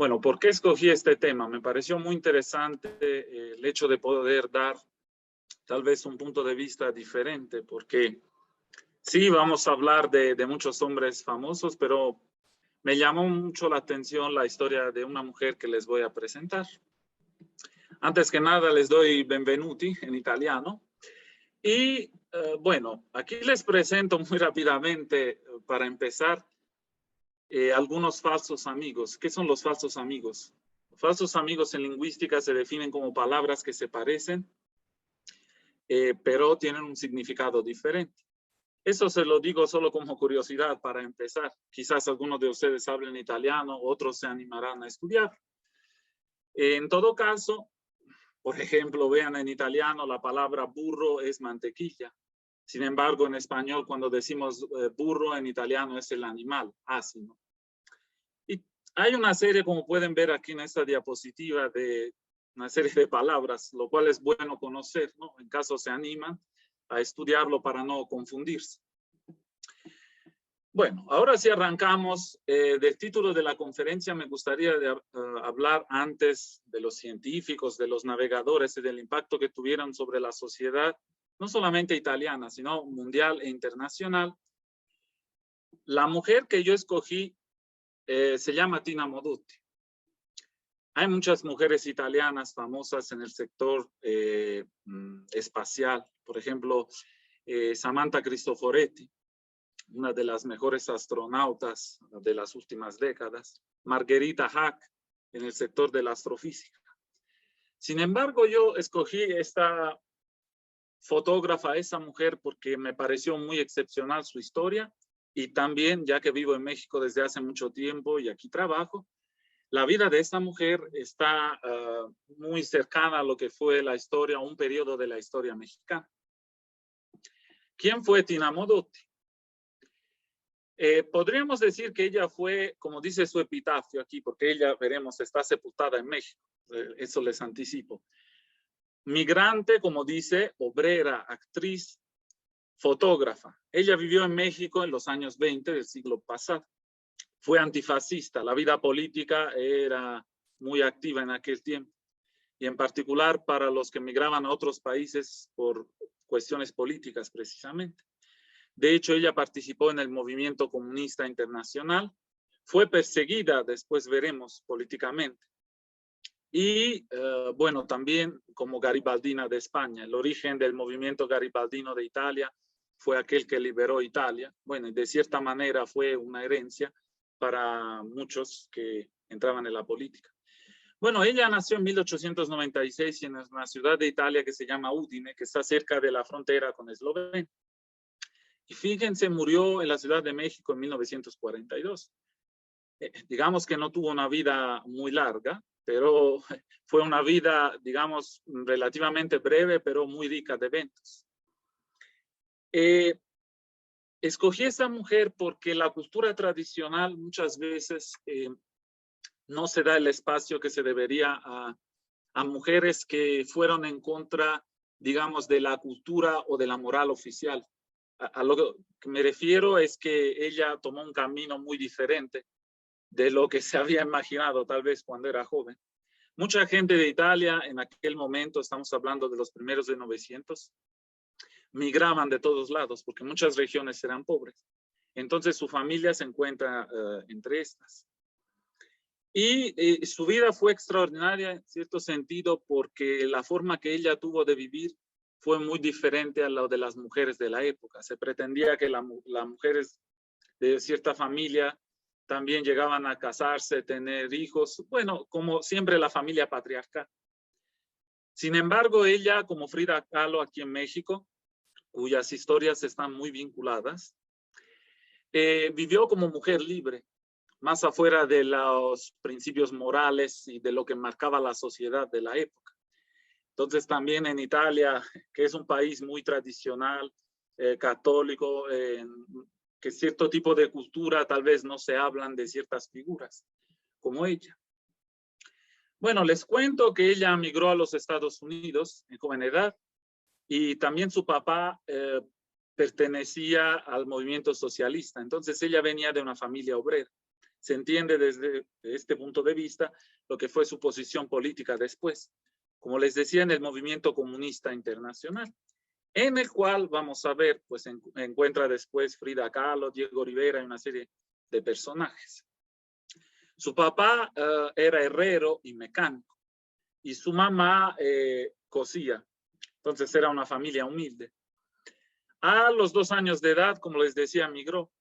Bueno, ¿por qué escogí este tema? Me pareció muy interesante el hecho de poder dar tal vez un punto de vista diferente, porque sí, vamos a hablar de muchos hombres famosos, pero me llamó mucho la atención la historia de una mujer que les voy a presentar. Antes que nada, les doy benvenuti en italiano. Y bueno, aquí les presento muy rápidamente, para empezar, algunos falsos amigos. ¿Qué son los falsos amigos? Falsos amigos en lingüística se definen como palabras que se parecen, pero tienen un significado diferente. Eso se lo digo solo como curiosidad para empezar. Quizás algunos de ustedes hablen italiano, otros se animarán a estudiar. En todo caso, por ejemplo, vean en italiano la palabra burro es mantequilla. Sin embargo, en español, cuando decimos burro, en italiano es el animal, asino. Y hay una serie, como pueden ver aquí en esta diapositiva, de una serie de palabras, lo cual es bueno conocer, ¿no? En caso se animan a estudiarlo para no confundirse. Bueno, ahora sí arrancamos. Del título de la conferencia me gustaría hablar antes de los científicos, de los navegadores y del impacto que tuvieron sobre la sociedad, no solamente italiana, sino mundial e internacional. La mujer que yo escogí se llama Tina Modotti. Hay muchas mujeres italianas famosas en el sector espacial. Por ejemplo, Samantha Cristoforetti, una de las mejores astronautas de las últimas décadas. Margherita Hack, en el sector de la astrofísica. Sin embargo, yo escogí esta fotógrafa, esa mujer, porque me pareció muy excepcional su historia, y también, ya que vivo en México desde hace mucho tiempo y aquí trabajo, la vida de esta mujer está muy cercana a lo que fue la historia, un periodo de la historia mexicana. ¿Quién fue Tina Modotti? Podríamos decir que ella fue, como dice su epitafio aquí, porque ella, veremos, está sepultada en México, eso les anticipo. Migrante, como dice, obrera, actriz, fotógrafa. Ella vivió en México en los años 20 del siglo pasado. Fue antifascista, la vida política era muy activa en aquel tiempo, y en particular para los que migraban a otros países por cuestiones políticas precisamente. De hecho, ella participó en el movimiento comunista internacional, fue perseguida, después veremos, políticamente. Y bueno, también como garibaldina de España. El origen del movimiento garibaldino de Italia fue aquel que liberó Italia. Bueno, y de cierta manera fue una herencia para muchos que entraban en la política. Bueno, ella nació en 1896 en una ciudad de Italia que se llama Udine, que está cerca de la frontera con Eslovenia. Y fíjense, murió en la Ciudad de México en 1942. Digamos que no tuvo una vida muy larga, pero fue una vida, digamos, relativamente breve, pero muy rica de eventos. Escogí a esa mujer porque la cultura tradicional muchas veces no se da el espacio que se debería a mujeres que fueron en contra, digamos, de la cultura o de la moral oficial. A lo que me refiero es que ella tomó un camino muy diferente de lo que se había imaginado tal vez cuando era joven. Mucha gente de Italia en aquel momento, estamos hablando de los primeros de 900, migraban de todos lados porque muchas regiones eran pobres. Entonces su familia se encuentra entre estas. Y su vida fue extraordinaria en cierto sentido porque la forma que ella tuvo de vivir fue muy diferente a lo de las mujeres de la época. Se pretendía que las mujeres de cierta familia también llegaban a casarse, tener hijos, bueno, como siempre la familia patriarcal. Sin embargo, ella, como Frida Kahlo aquí en México, cuyas historias están muy vinculadas, vivió como mujer libre, más afuera de los principios morales y de lo que marcaba la sociedad de la época. Entonces también en Italia, que es un país muy tradicional, católico, que cierto tipo de cultura tal vez no se hablan de ciertas figuras como ella. Bueno, les cuento que ella migró a los Estados Unidos en joven edad y también su papá pertenecía al movimiento socialista. Entonces ella venía de una familia obrera. se entiende desde este punto de vista lo que fue su posición política después, como les decía, en el movimiento comunista internacional, en el cual, vamos a ver, pues encuentra después Frida Kahlo, Diego Rivera y una serie de personajes. Su papá era herrero y mecánico, y su mamá cosía. Entonces era una familia humilde. A los 2 años de edad, como les decía, migró.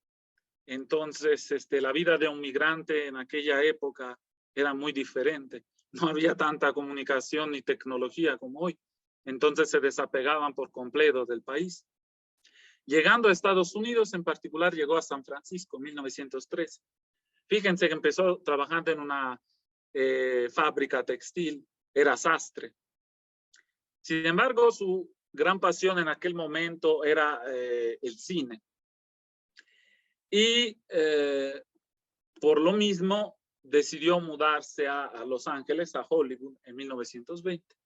Entonces, la vida de un migrante en aquella época era muy diferente. No había tanta comunicación ni tecnología como hoy. Entonces se desapegaban por completo del país. Llegando a Estados Unidos, en particular, llegó a San Francisco en 1913. Fíjense que empezó trabajando en una fábrica textil, era sastre. Sin embargo, su gran pasión en aquel momento era el cine. Y por lo mismo decidió mudarse a Los Ángeles, a Hollywood, en 1920.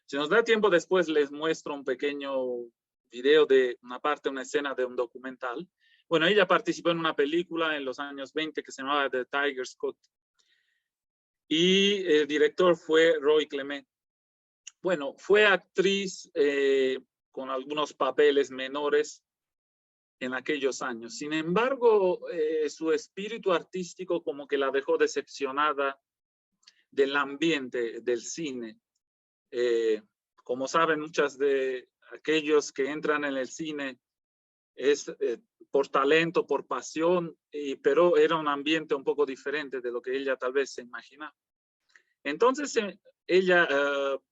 Si nos da tiempo después les muestro un pequeño video de una parte, una escena de un documental. Bueno, ella participó en una película en los años 20 que se llamaba The Tiger Scott. Y el director fue Roy Clement. Bueno, fue actriz con algunos papeles menores en aquellos años. Sin embargo, su espíritu artístico como que la dejó decepcionada del ambiente del cine. Como saben, muchas de aquellos que entran en el cine es por talento, por pasión, pero era un ambiente un poco diferente de lo que ella tal vez se imaginaba. Entonces, ella,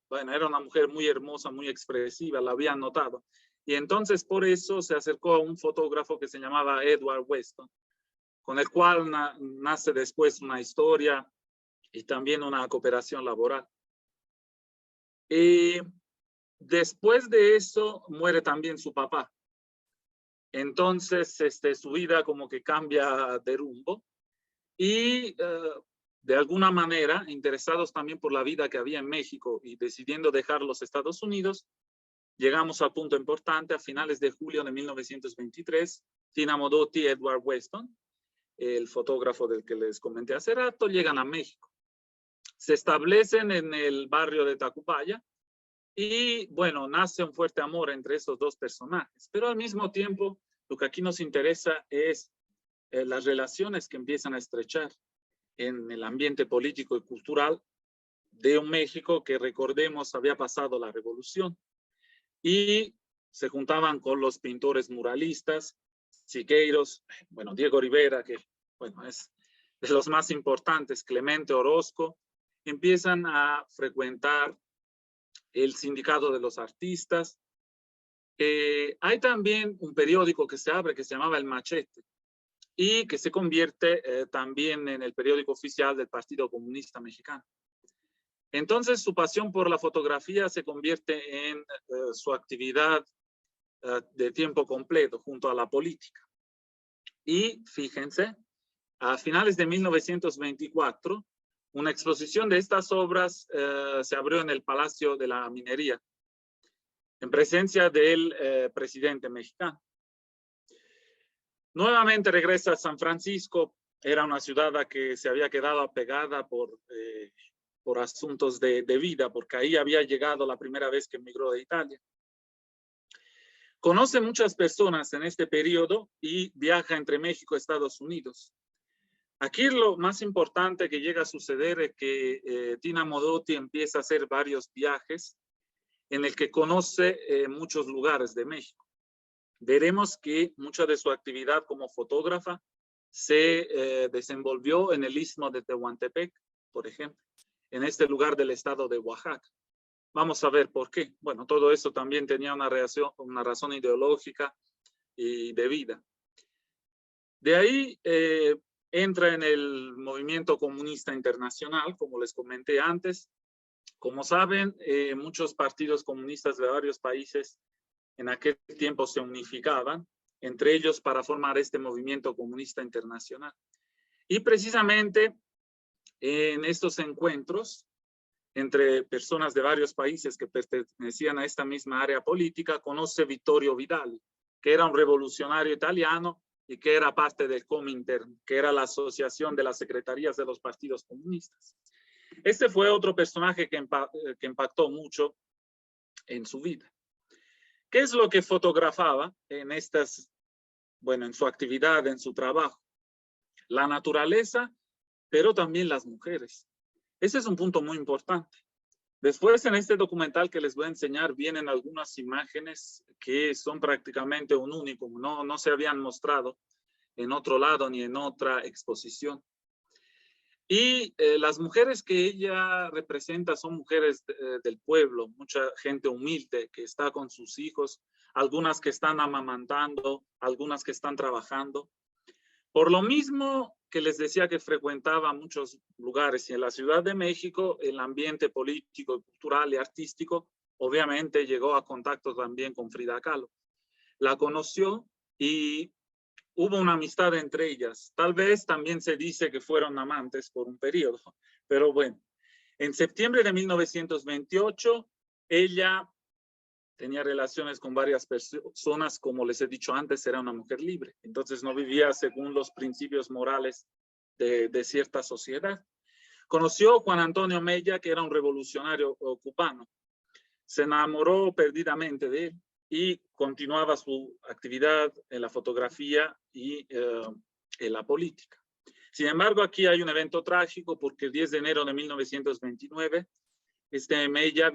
bueno, era una mujer muy hermosa, muy expresiva, la habían notado. Y entonces por eso se acercó a un fotógrafo que se llamaba Edward Weston, con el cual nace después una historia y también una cooperación laboral. Después de eso muere también su papá. Entonces su vida como que cambia de rumbo y de alguna manera, interesados también por la vida que había en México y decidiendo dejar los Estados Unidos, llegamos al punto importante. A finales de julio de 1923, Tina Modotti y Edward Weston, el fotógrafo del que les comenté hace rato, llegan a México. Se establecen en el barrio de Tacubaya y, bueno, nace un fuerte amor entre esos dos personajes. Pero al mismo tiempo, lo que aquí nos interesa es las relaciones que empiezan a estrechar en el ambiente político y cultural de un México que, recordemos, había pasado la revolución. Y se juntaban con los pintores muralistas, Siqueiros, bueno, Diego Rivera, que bueno, es de los más importantes, Clemente Orozco, empiezan a frecuentar el sindicato de los artistas. Hay también un periódico que se abre que se llamaba El Machete y que se convierte también en el periódico oficial del Partido Comunista Mexicano. Entonces su pasión por la fotografía se convierte en su actividad de tiempo completo junto a la política. Y fíjense, a finales de 1924, una exposición de estas obras se abrió en el Palacio de la Minería, en presencia del presidente mexicano. Nuevamente regresa a San Francisco. Era una ciudad a que se había quedado apegada por asuntos de vida, porque ahí había llegado la primera vez que emigró de Italia. Conoce muchas personas en este periodo y viaja entre México y Estados Unidos. Aquí lo más importante que llega a suceder es que Tina Modotti empieza a hacer varios viajes en el que conoce muchos lugares de México. Veremos que mucha de su actividad como fotógrafa se desenvolvió en el Istmo de Tehuantepec, por ejemplo, en este lugar del estado de Oaxaca. Vamos a ver por qué. Bueno, todo eso también tenía una razón ideológica y de vida. De ahí entra en el movimiento comunista internacional, como les comenté antes. Como saben, muchos partidos comunistas de varios países en aquel tiempo se unificaban, entre ellos para formar este movimiento comunista internacional. Y precisamente en estos encuentros entre personas de varios países que pertenecían a esta misma área política, conoce Vittorio Vidal, que era un revolucionario italiano y que era parte del Comintern, que era la asociación de las secretarías de los partidos comunistas. Este fue otro personaje que impactó mucho en su vida. ¿Qué es lo que fotografaba en en su actividad, en su trabajo? La naturaleza, pero también las mujeres. Ese es un punto muy importante. Después, en este documental que les voy a enseñar, vienen algunas imágenes que son prácticamente un único, no se habían mostrado en otro lado ni en otra exposición. Y las mujeres que ella representa son mujeres del pueblo, mucha gente humilde que está con sus hijos, algunas que están amamantando, algunas que están trabajando. Por lo mismo que les decía que frecuentaba muchos lugares y en la Ciudad de México el ambiente político, cultural y artístico obviamente llegó a contacto también con Frida Kahlo. La conoció y hubo una amistad entre ellas. Tal vez también se dice que fueron amantes por un periodo, pero bueno. En septiembre de 1928 ella tenía relaciones con varias personas, como les he dicho antes, era una mujer libre. Entonces no vivía según los principios morales de cierta sociedad. Conoció a Juan Antonio Mella, que era un revolucionario cubano. Se enamoró perdidamente de él y continuaba su actividad en la fotografía y en la política. Sin embargo, aquí hay un evento trágico porque el 10 de enero de 1929 Mella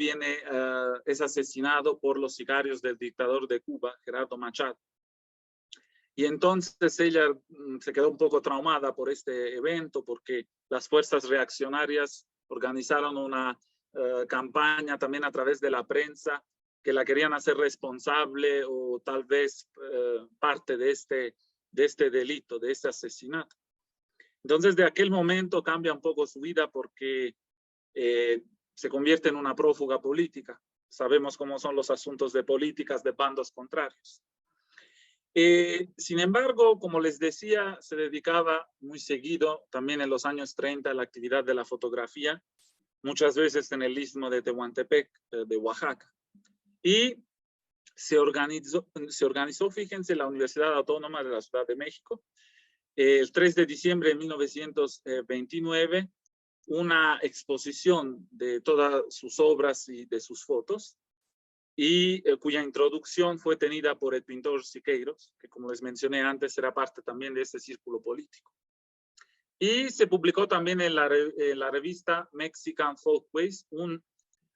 es asesinado por los sicarios del dictador de Cuba, Gerardo Machado. Y entonces ella se quedó un poco traumada por este evento porque las fuerzas reaccionarias organizaron una campaña también a través de la prensa que la querían hacer responsable o tal vez parte de este delito, de este asesinato. Entonces de aquel momento cambia un poco su vida porque se convierte en una prófuga política. Sabemos cómo son los asuntos de políticas de bandos contrarios. Sin embargo, como les decía, se dedicaba muy seguido, también en los años 30, a la actividad de la fotografía, muchas veces en el istmo de Tehuantepec, de Oaxaca. Y se organizó, fíjense, la Universidad Autónoma de la Ciudad de México, el 3 de diciembre de 1929, una exposición de todas sus obras y de sus fotos, y cuya introducción fue tenida por el pintor Siqueiros, que como les mencioné antes era parte también de este círculo político. Y se publicó también en la revista Mexican Folkways un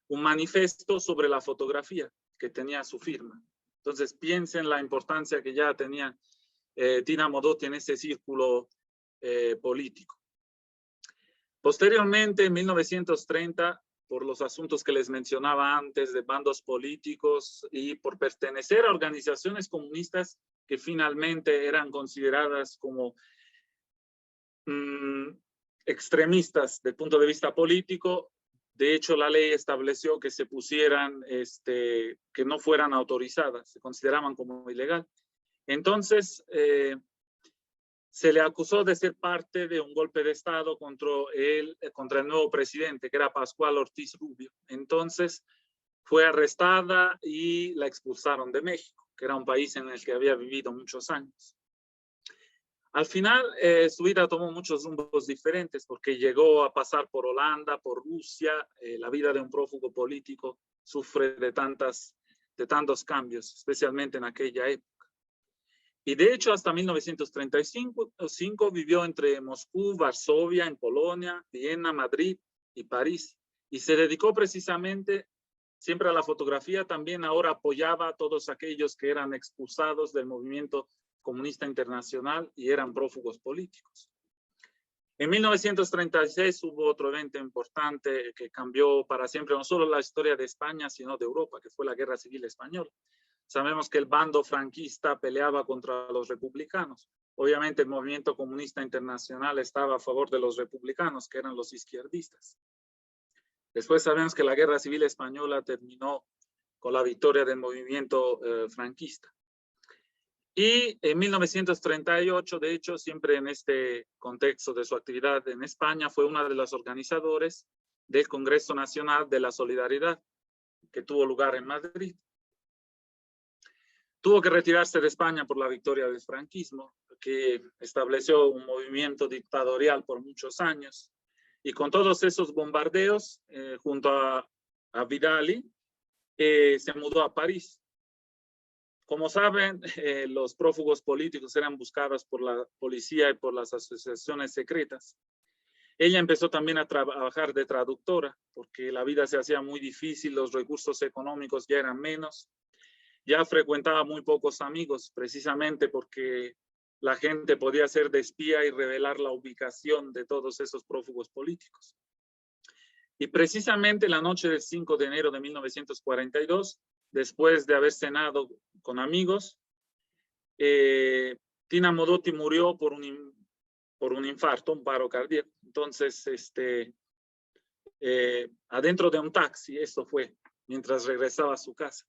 manifiesto sobre la fotografía que tenía su firma. Entonces piensen la importancia que ya tenía Tina Modotti en ese círculo político. Posteriormente, en 1930, por los asuntos que les mencionaba antes de bandos políticos y por pertenecer a organizaciones comunistas que finalmente eran consideradas como extremistas desde el punto de vista político, de hecho la ley estableció que se pusieran, que no fueran autorizadas, se consideraban como ilegal. Entonces, se le acusó de ser parte de un golpe de Estado contra el nuevo presidente, que era Pascual Ortiz Rubio. Entonces fue arrestada y la expulsaron de México, que era un país en el que había vivido muchos años. Al final, su vida tomó muchos rumbos diferentes porque llegó a pasar por Holanda, por Rusia. La vida de un prófugo político sufre de tantos cambios, especialmente en aquella época. Y de hecho, hasta 1935 vivió entre Moscú, Varsovia, en Polonia, Viena, Madrid y París. Y se dedicó precisamente siempre a la fotografía. También ahora apoyaba a todos aquellos que eran expulsados del movimiento comunista internacional y eran prófugos políticos. En 1936 hubo otro evento importante que cambió para siempre no solo la historia de España, sino de Europa, que fue la Guerra Civil Española. Sabemos que el bando franquista peleaba contra los republicanos. Obviamente el movimiento comunista internacional estaba a favor de los republicanos, que eran los izquierdistas. Después sabemos que la Guerra Civil Española terminó con la victoria del movimiento franquista. Y en 1938, de hecho, siempre en este contexto de su actividad en España, fue una de las organizadoras del Congreso Nacional de la Solidaridad, que tuvo lugar en Madrid. Tuvo que retirarse de España por la victoria del franquismo, porque estableció un movimiento dictatorial por muchos años. Y con todos esos bombardeos, junto a Vidali, se mudó a París. Como saben, los prófugos políticos eran buscados por la policía y por las asociaciones secretas. Ella empezó también a trabajar de traductora, porque la vida se hacía muy difícil, los recursos económicos ya eran menos. Ya frecuentaba muy pocos amigos, precisamente porque la gente podía ser de espía y revelar la ubicación de todos esos prófugos políticos. Y precisamente la noche del 5 de enero de 1942, después de haber cenado con amigos, Tina Modotti murió por un infarto, un paro cardíaco. Entonces, adentro de un taxi, esto fue, mientras regresaba a su casa.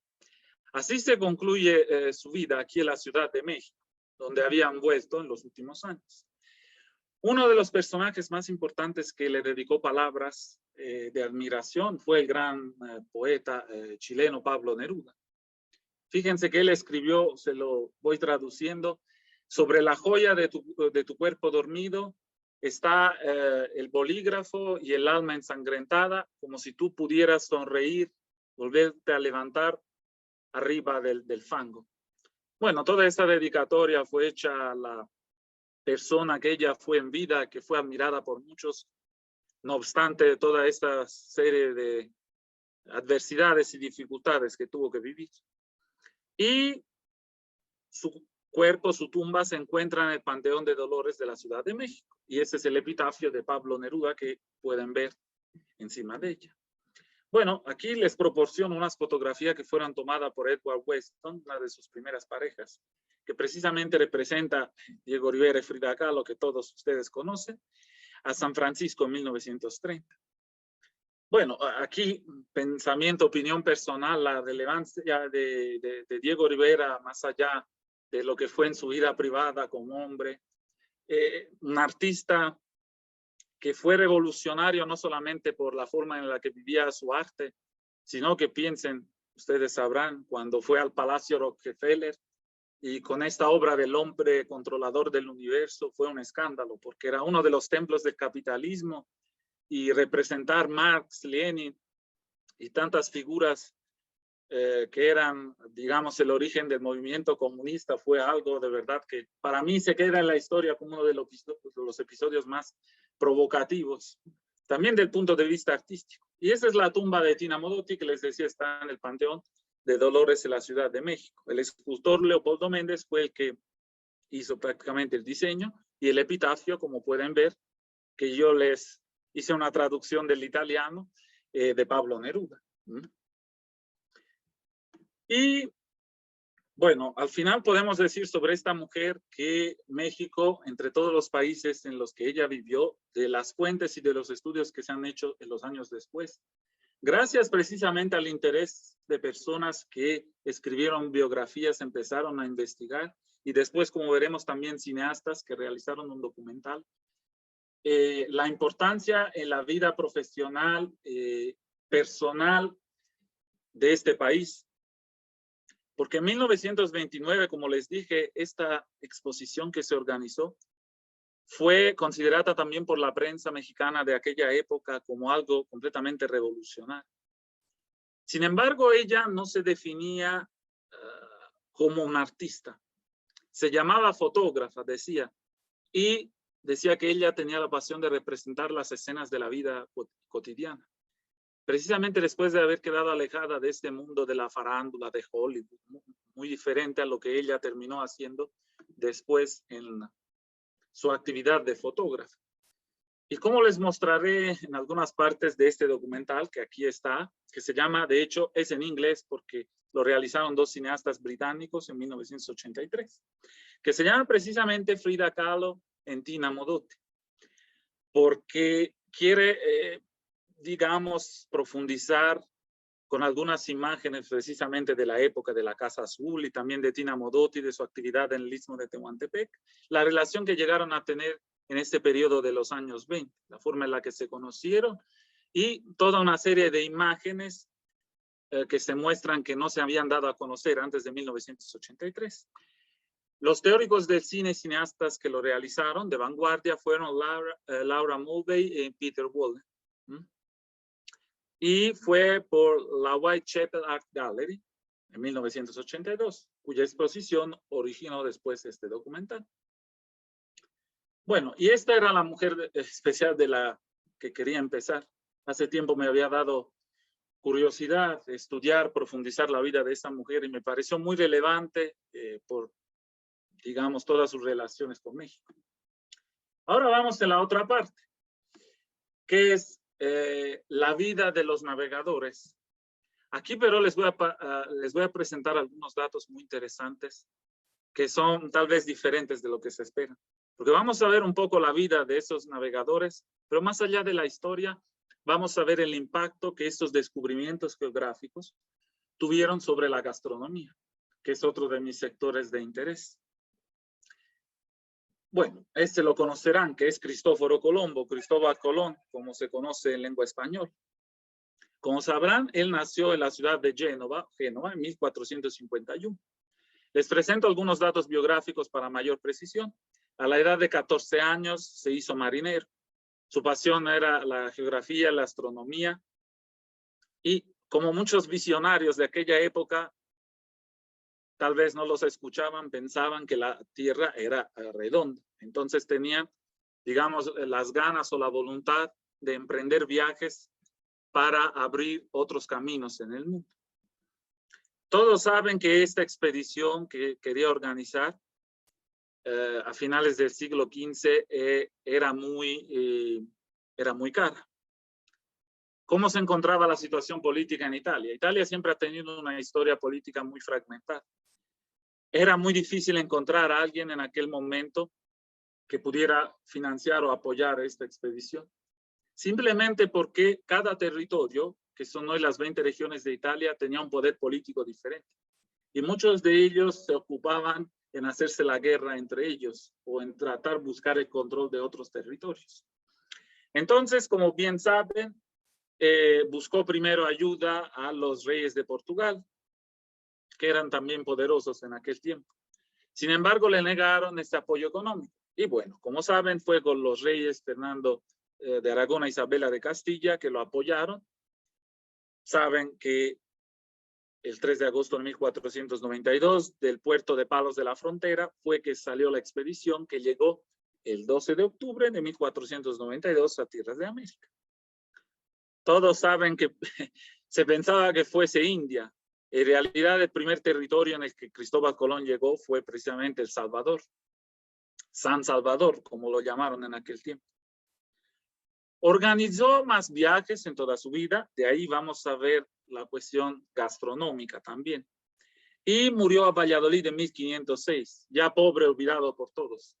Así se concluye su vida aquí en la Ciudad de México, donde habían vuelto en los últimos años. Uno de los personajes más importantes que le dedicó palabras de admiración fue el gran poeta chileno Pablo Neruda. Fíjense que él escribió, se lo voy traduciendo, sobre la joya de tu cuerpo dormido está el bolígrafo y el alma ensangrentada, como si tú pudieras sonreír, volverte a levantar arriba del fango. Bueno, toda esta dedicatoria fue hecha a la persona que ella fue en vida, que fue admirada por muchos, no obstante toda esta serie de adversidades y dificultades que tuvo que vivir. Y su cuerpo, su tumba, se encuentra en el Panteón de Dolores de la Ciudad de México. Y ese es el epitafio de Pablo Neruda que pueden ver encima de ella. Bueno, aquí les proporciono unas fotografías que fueron tomadas por Edward Weston, una de sus primeras parejas, que precisamente representa Diego Rivera y Frida Kahlo, que todos ustedes conocen, a San Francisco en 1930. Bueno, aquí pensamiento, opinión personal, la relevancia de Diego Rivera, más allá de lo que fue en su vida privada como hombre, un artista que fue revolucionario no solamente por la forma en la que vivía su arte, sino que piensen, ustedes sabrán, cuando fue al Palacio Rockefeller y con esta obra del hombre controlador del universo, fue un escándalo, porque era uno de los templos del capitalismo, y representar Marx, Lenin y tantas figuras que eran, digamos, el origen del movimiento comunista, fue algo de verdad que para mí se queda en la historia como uno de los episodios más provocativos, también del punto de vista artístico. Y esa es la tumba de Tina Modotti, que les decía está en el Panteón de Dolores en la Ciudad de México. El escultor Leopoldo Méndez fue el que hizo prácticamente el diseño y el epitafio, como pueden ver, que yo les hice una traducción del italiano de Pablo Neruda. Y bueno, al final podemos decir sobre esta mujer que México, entre todos los países en los que ella vivió, de las fuentes y de los estudios que se han hecho en los años después, gracias precisamente al interés de personas que escribieron biografías, empezaron a investigar, y después, como veremos, también cineastas que realizaron un documental, la importancia en la vida profesional, personal de este país. Porque en 1929, como les dije, esta exposición que se organizó fue considerada también por la prensa mexicana de aquella época como algo completamente revolucionario. Sin embargo, ella no se definía como una artista. Se llamaba fotógrafa, decía, y decía que ella tenía la pasión de representar las escenas de la vida cotidiana. Precisamente después de haber quedado alejada de este mundo de la farándula de Hollywood, muy diferente a lo que ella terminó haciendo después en su actividad de fotógrafa. Y como les mostraré en algunas partes de este documental, que aquí está, que se llama, de hecho, es en inglés porque lo realizaron dos cineastas británicos en 1983, que se llama precisamente Frida Kahlo en Tina Modotti, porque quiere, digamos, profundizar con algunas imágenes precisamente de la época de la Casa Azul y también de Tina Modotti, de su actividad en el Istmo de Tehuantepec, la relación que llegaron a tener en este periodo de los años 20, la forma en la que se conocieron y toda una serie de imágenes que se muestran que no se habían dado a conocer antes de 1983. Los teóricos del cine y cineastas que lo realizaron de vanguardia fueron Laura Mulvey y Peter Walden. Y fue por la Whitechapel Art Gallery en 1982, cuya exposición originó después este documental. Bueno, y esta era la mujer especial de la que quería empezar. Hace tiempo me había dado curiosidad estudiar, profundizar la vida de esta mujer y me pareció muy relevante por, digamos, todas sus relaciones con México. Ahora vamos a la otra parte, que es la vida de los navegadores. Aquí, pero les voy a presentar algunos datos muy interesantes que son tal vez diferentes de lo que se espera. Porque vamos a ver un poco la vida de esos navegadores, pero más allá de la historia, vamos a ver el impacto que estos descubrimientos geográficos tuvieron sobre la gastronomía, que es otro de mis sectores de interés. Bueno, este lo conocerán, que es Cristóforo Colombo, Cristóbal Colón, como se conoce en lengua española. Como sabrán, él nació en la ciudad de Génova en 1451. Les presento algunos datos biográficos para mayor precisión. A la edad de 14 años se hizo marinero. Su pasión era la geografía, la astronomía. Y como muchos visionarios de aquella época, tal vez no los escuchaban, pensaban que la Tierra era redonda. Entonces tenían, digamos, las ganas o la voluntad de emprender viajes para abrir otros caminos en el mundo. Todos saben que esta expedición que quería organizar a finales del siglo XV era muy cara. ¿Cómo se encontraba la situación política en Italia? Italia siempre ha tenido una historia política muy fragmentada. Era muy difícil encontrar a alguien en aquel momento que pudiera financiar o apoyar esta expedición. Simplemente porque cada territorio, que son hoy las 20 regiones de Italia, tenía un poder político diferente. Y muchos de ellos se ocupaban en hacerse la guerra entre ellos o en tratar de buscar el control de otros territorios. Entonces, como bien saben, buscó primero ayuda a los reyes de Portugal, que eran también poderosos en aquel tiempo. Sin embargo, le negaron este apoyo económico. Y bueno, como saben, fue con los reyes Fernando de Aragón e Isabela de Castilla que lo apoyaron. Saben que el 3 de agosto de 1492, del puerto de Palos de la Frontera, fue que salió la expedición que llegó el 12 de octubre de 1492 a Tierras de América. Todos saben que se pensaba que fuese India. En realidad, el primer territorio en el que Cristóbal Colón llegó fue precisamente El Salvador. San Salvador, como lo llamaron en aquel tiempo. Organizó más viajes en toda su vida, de ahí vamos a ver la cuestión gastronómica también. Y murió a Valladolid en 1506, ya pobre, olvidado por todos.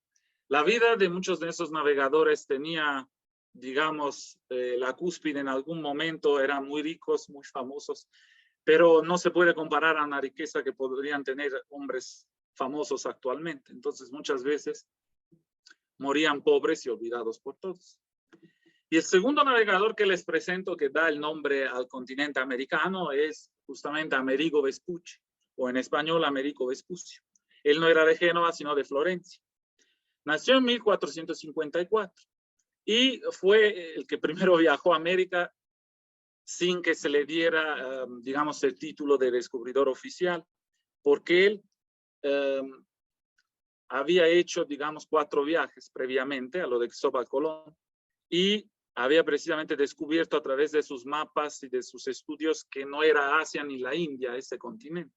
La vida de muchos de esos navegadores tenía, digamos, la cúspide en algún momento, eran muy ricos, muy famosos, pero no se puede comparar a la riqueza que podrían tener hombres famosos actualmente. Entonces, muchas veces morían pobres y olvidados por todos. Y el segundo navegador que les presento, que da el nombre al continente americano, es justamente Amerigo Vespucci, o en español Américo Vespucio. Él no era de Génova, sino de Florencia. Nació en 1454 y fue el que primero viajó a América sin que se le diera, digamos, el título de descubridor oficial, porque él había hecho, digamos, 4 viajes previamente a lo de Cristóbal Colón y había precisamente descubierto a través de sus mapas y de sus estudios que no era Asia ni la India ese continente,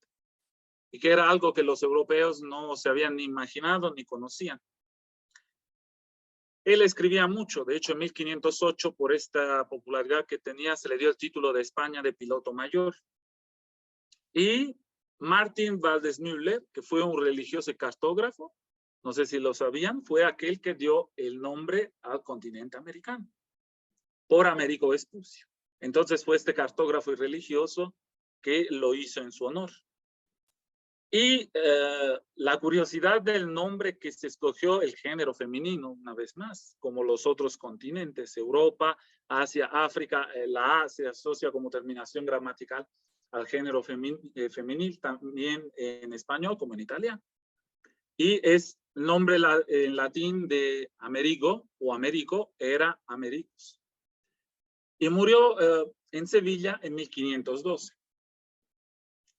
y que era algo que los europeos no se habían ni imaginado ni conocían. Él escribía mucho, de hecho en 1508 por esta popularidad que tenía se le dio el título de España de piloto mayor. Y Martin Waldseemüller, que fue un religioso y cartógrafo, no sé si lo sabían, fue aquel que dio el nombre al continente americano por Américo Vespucio. Entonces fue este cartógrafo y religioso que lo hizo en su honor. Y la curiosidad del nombre que se escogió, el género femenino, una vez más, como los otros continentes, Europa, Asia, África, la A se asocia como terminación gramatical al género femenil, también en español como en italiano. y es el nombre en latín de Amerigo o Américo, era Americus. Y murió en Sevilla en 1512.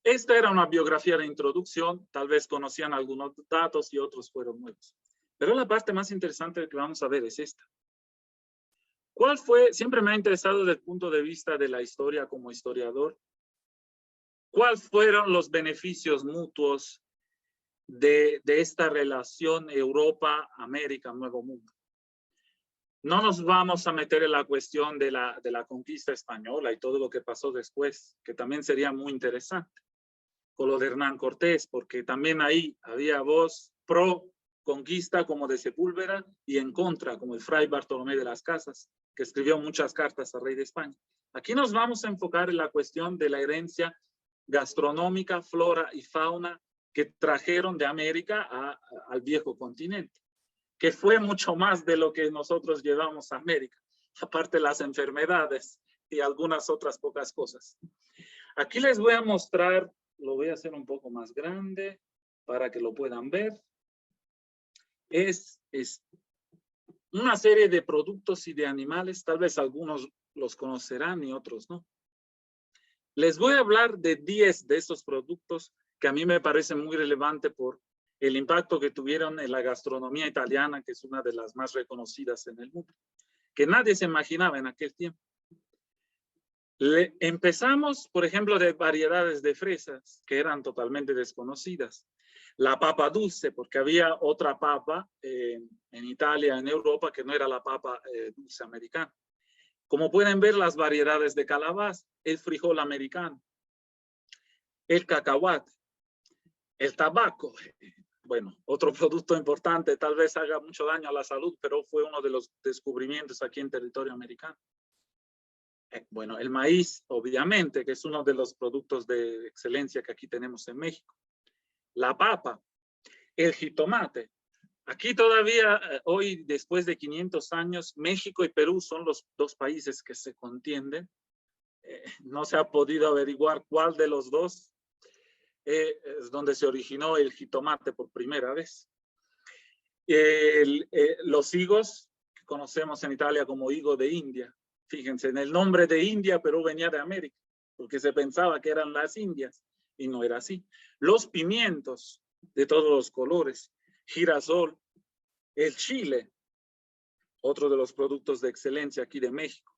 Esta era una biografía de introducción, tal vez conocían algunos datos y otros fueron nuevos. Pero la parte más interesante que vamos a ver es esta. ¿Cuál fue? Siempre me ha interesado desde el punto de vista de la historia como historiador. ¿Cuáles fueron los beneficios mutuos de esta relación Europa-América, Nuevo Mundo? No nos vamos a meter en la cuestión de la conquista española y todo lo que pasó después, que también sería muy interesante, con lo de Hernán Cortés, porque también ahí había voz pro conquista como de Sepúlveda y en contra, como el fray Bartolomé de las Casas, que escribió muchas cartas al rey de España. Aquí nos vamos a enfocar en la cuestión de la herencia gastronómica, flora y fauna que trajeron de América al viejo continente, que fue mucho más de lo que nosotros llevamos a América, aparte de las enfermedades y algunas otras pocas cosas. Aquí les voy a mostrar, lo voy a hacer un poco más grande para que lo puedan ver. Es una serie de productos y de animales, tal vez algunos los conocerán y otros no. Les voy a hablar de 10 de estos productos que a mí me parecen muy relevantes por el impacto que tuvieron en la gastronomía italiana, que es una de las más reconocidas en el mundo, que nadie se imaginaba en aquel tiempo. Empezamos, por ejemplo, de variedades de fresas que eran totalmente desconocidas. La papa dulce, porque había otra papa en Italia, en Europa, que no era la papa dulce americana. Como pueden ver, las variedades de calabaza, el frijol americano, el cacahuate, el tabaco. Bueno, otro producto importante, tal vez haga mucho daño a la salud, pero fue uno de los descubrimientos aquí en territorio americano. Bueno, el maíz, obviamente, que es uno de los productos de excelencia que aquí tenemos en México. La papa, el jitomate. Aquí todavía, hoy, después de 500 años, México y Perú son los dos países que se contienden. No se ha podido averiguar cuál de los dos es donde se originó el jitomate por primera vez. Los higos, que conocemos en Italia como higo de India. Fíjense, en el nombre de India, pero venía de América, porque se pensaba que eran las Indias, y no era así. Los pimientos de todos los colores, girasol, el chile, otro de los productos de excelencia aquí de México,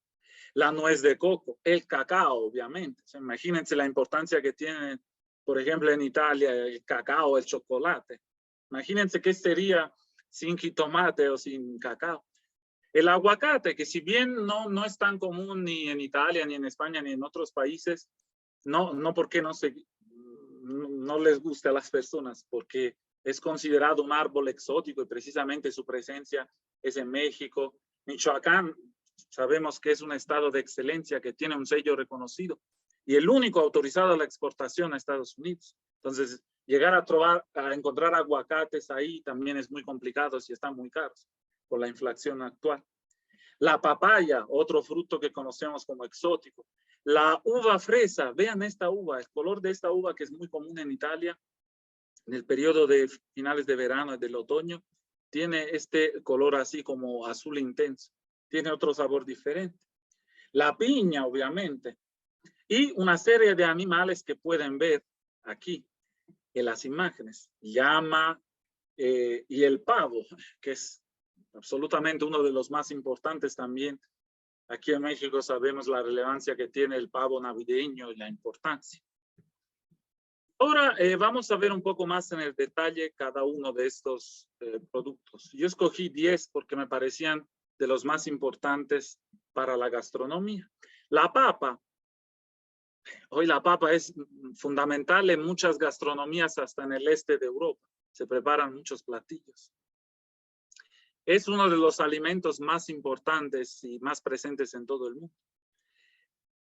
la nuez de coco, el cacao, obviamente. O sea, imagínense la importancia que tiene, por ejemplo, en Italia, el cacao, el chocolate. Imagínense qué sería sin jitomate o sin cacao. El aguacate, que si bien no es tan común ni en Italia, ni en España, ni en otros países, no porque no les guste a las personas, porque es considerado un árbol exótico y precisamente su presencia es en México. Michoacán, sabemos que es un estado de excelencia que tiene un sello reconocido y el único autorizado a la exportación a Estados Unidos. Entonces, llegar a encontrar aguacates ahí también es muy complicado si están muy caros por la inflación actual. La papaya, otro fruto que conocemos como exótico. La uva fresa, vean esta uva, el color de esta uva que es muy común en Italia, en el periodo de finales de verano y del otoño, tiene este color así como azul intenso, tiene otro sabor diferente. La piña, obviamente, y una serie de animales que pueden ver aquí en las imágenes, llama y el pavo, que es absolutamente uno de los más importantes también. Aquí en México sabemos la relevancia que tiene el pavo navideño y la importancia. Ahora vamos a ver un poco más en el detalle cada uno de estos productos. Yo escogí 10 porque me parecían de los más importantes para la gastronomía. La papa. Hoy la papa es fundamental en muchas gastronomías, hasta en el este de Europa. Se preparan muchos platillos. Es uno de los alimentos más importantes y más presentes en todo el mundo.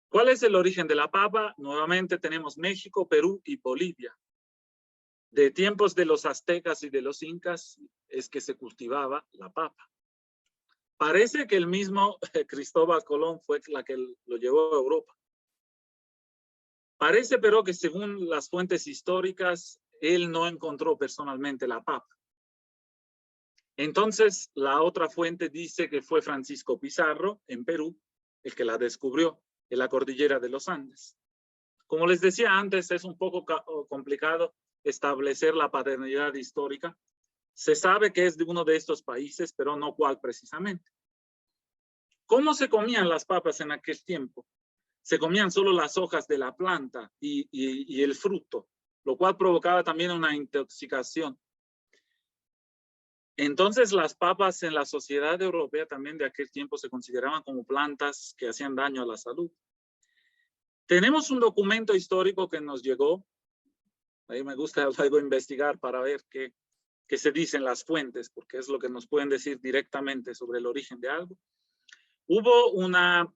¿Cuál es el origen de la papa? Nuevamente tenemos México, Perú y Bolivia. De tiempos de los aztecas y de los incas es que se cultivaba la papa. Parece que el mismo Cristóbal Colón fue la que lo llevó a Europa. Parece pero que según las fuentes históricas, él no encontró personalmente la papa. Entonces, la otra fuente dice que fue Francisco Pizarro, en Perú, el que la descubrió en la cordillera de los Andes. Como les decía antes, es un poco complicado establecer la paternidad histórica. Se sabe que es de uno de estos países, pero no cuál precisamente. ¿Cómo se comían las papas en aquel tiempo? Se comían solo las hojas de la planta y el fruto, lo cual provocaba también una intoxicación. Entonces, las papas en la sociedad europea también de aquel tiempo se consideraban como plantas que hacían daño a la salud. Tenemos un documento histórico que nos llegó. Ahí me gusta luego investigar para ver qué se dicen las fuentes, porque es lo que nos pueden decir directamente sobre el origen de algo. Hubo una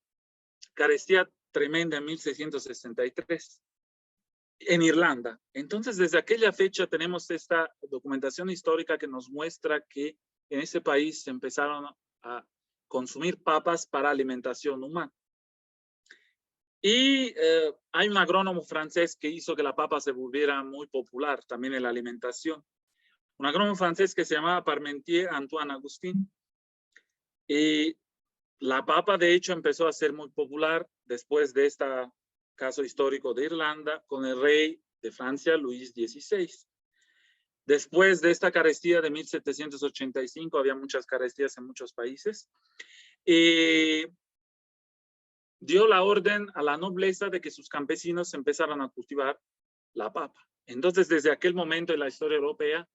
carestía tremenda en 1663 en Irlanda. Entonces, desde aquella fecha tenemos esta documentación histórica que nos muestra que en ese país se empezaron a consumir papas para alimentación humana. Y hay un agrónomo francés que hizo que la papa se volviera muy popular también en la alimentación. Un agrónomo francés que se llamaba Parmentier Antoine Augustin. Y la papa, de hecho, empezó a ser muy popular después de este caso histórico de Irlanda con el rey de Francia, Luis XVI. Después de esta carestía de 1785, había muchas carestías en muchos países. Y dio la orden a la nobleza de que sus campesinos empezaran a cultivar la papa. Entonces, desde aquel momento en la historia europea,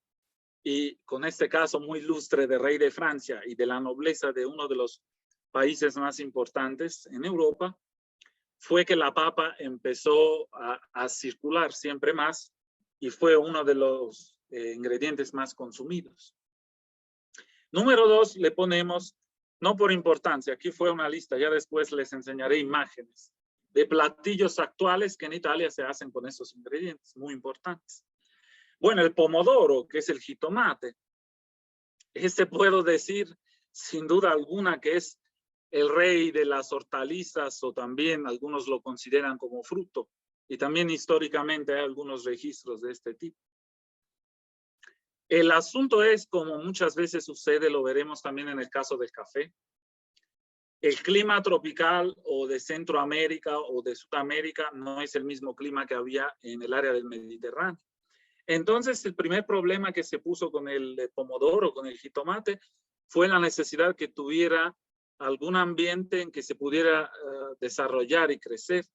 y con este caso muy ilustre de rey de Francia y de la nobleza de uno de los países más importantes en Europa, fue que la papa empezó a circular siempre más y fue uno de los ingredientes más consumidos. Número 2, le ponemos, no por importancia, aquí fue una lista, ya después les enseñaré imágenes de platillos actuales que en Italia se hacen con estos ingredientes, muy importantes. Bueno, el pomodoro, que es el jitomate. Este puedo decir sin duda alguna que es el rey de las hortalizas, o también algunos lo consideran como fruto. Y también históricamente hay algunos registros de este tipo. El asunto es, como muchas veces sucede, lo veremos también en el caso del café. El clima tropical o de Centroamérica o de Sudamérica no es el mismo clima que había en el área del Mediterráneo. Entonces, el primer problema que se puso con el pomodoro, con el jitomate, fue la necesidad que tuviera algún ambiente en que se pudiera desarrollar y crecer.